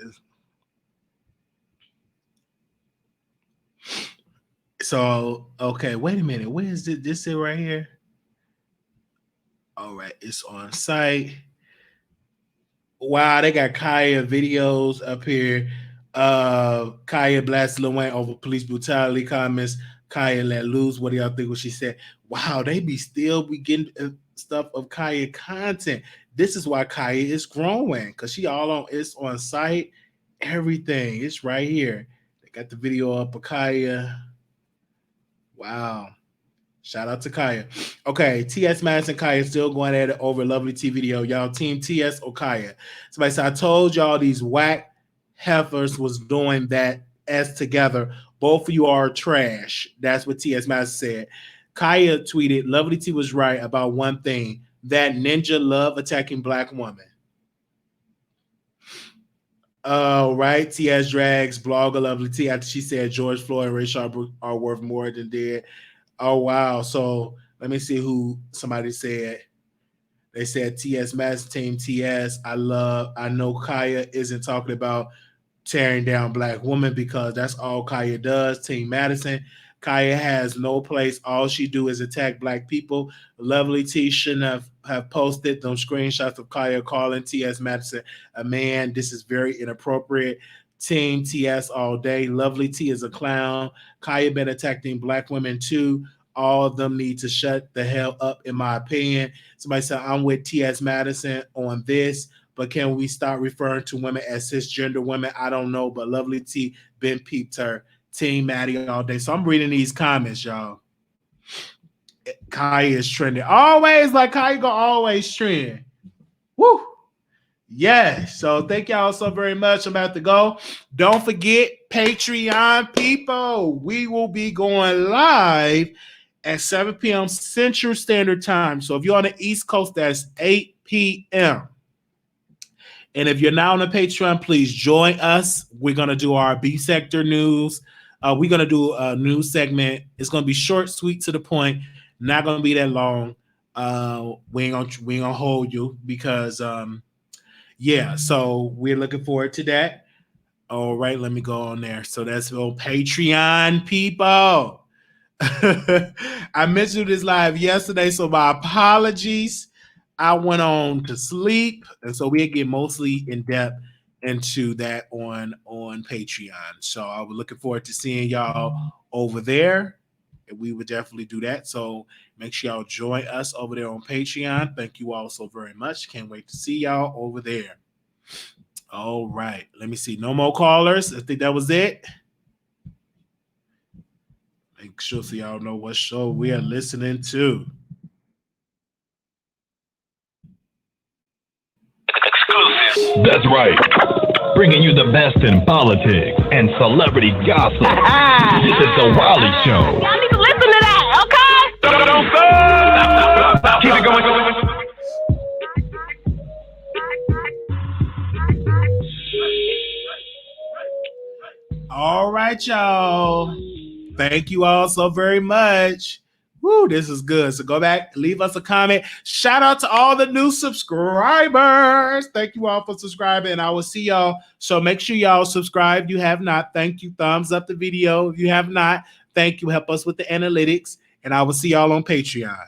So, okay, wait a minute. Where is it? This it right here? All right, it's on site. Wow, they got Kaya videos up here. Kaya blasts Lil Wayne over police brutality comments. Kaya let loose. What do y'all think what she said? Wow, they be getting stuff of Kaya content. This is why Kaya is growing, because she all on, it's on site. Everything. It's right here. They got the video up of Kaya. Wow. Shout out to Kaya. Okay, T.S. Madison Kaya still going at it over Lovely T video. Y'all team T.S. or Kaya? Somebody said, I told y'all these whack heifers was doing that as together. Both of you are trash. That's what T.S. Madison said. Kaya tweeted, Lovely T was right about one thing. That ninja love attacking black women. Right. T.S. Drags, blogger Lovely T, after she said George Floyd and Ray Sharp are worth more than dead. Oh, wow. So let me see who somebody said. They said T.S. Madison, team T.S. I know Kaya isn't talking about tearing down black women, because that's all Kaya does. Team Madison. Kaya has no place. All she do is attack black people. Lovely T shouldn't have posted them screenshots of Kaya calling T.S. Madison a man. This is very inappropriate. Team TS all day. Lovely T is a clown. Kaya been attacking black women too. All of them need to shut the hell up, in my opinion. Somebody said, I'm with T.S. Madison on this, but can we stop referring to women as cisgender women? I don't know, but Lovely T been peeped her. Team Maddie all day. So I'm reading these comments, y'all. Kaya is trending. Always, like Kaya go always trend. Woo! Yes. So thank y'all so very much. I'm about to go. Don't forget, Patreon people. We will be going live at 7 p.m. Central Standard Time. So if you're on the East Coast, that's 8 p.m. And if you're not on the Patreon, please join us. We're going to do our B sector news. We're going to do a news segment. It's going to be short, sweet, to the point. Not going to be that long. We ain't gonna hold you, because yeah, so we're looking forward to that. All right, let me go on there. So that's all Patreon people. I mentioned this live yesterday, so my apologies. I went on to sleep, and so we'll get mostly in depth into that on Patreon. So I was looking forward to seeing y'all over there. And we would definitely do that. So make sure y'all join us over there on Patreon. Thank you all so very much. Can't wait to see y'all over there. All right. Let me see. No more callers. I think that was it. Make sure so y'all know what show we are listening to. Exclusive. That's right. Bringing you the best in politics and celebrity gossip. This is the Wiley Show. Y'all need to listen to that, okay? Don't stop. Keep it going. All right, y'all. Thank you all so very much. Woo, this is good. So go back, leave us a comment. Shout out to all the new subscribers. Thank you all for subscribing. And I will see y'all. So make sure y'all subscribe. If you have not, thank you. Thumbs up the video. If you have not, thank you. Help us with the analytics. And I will see y'all on Patreon.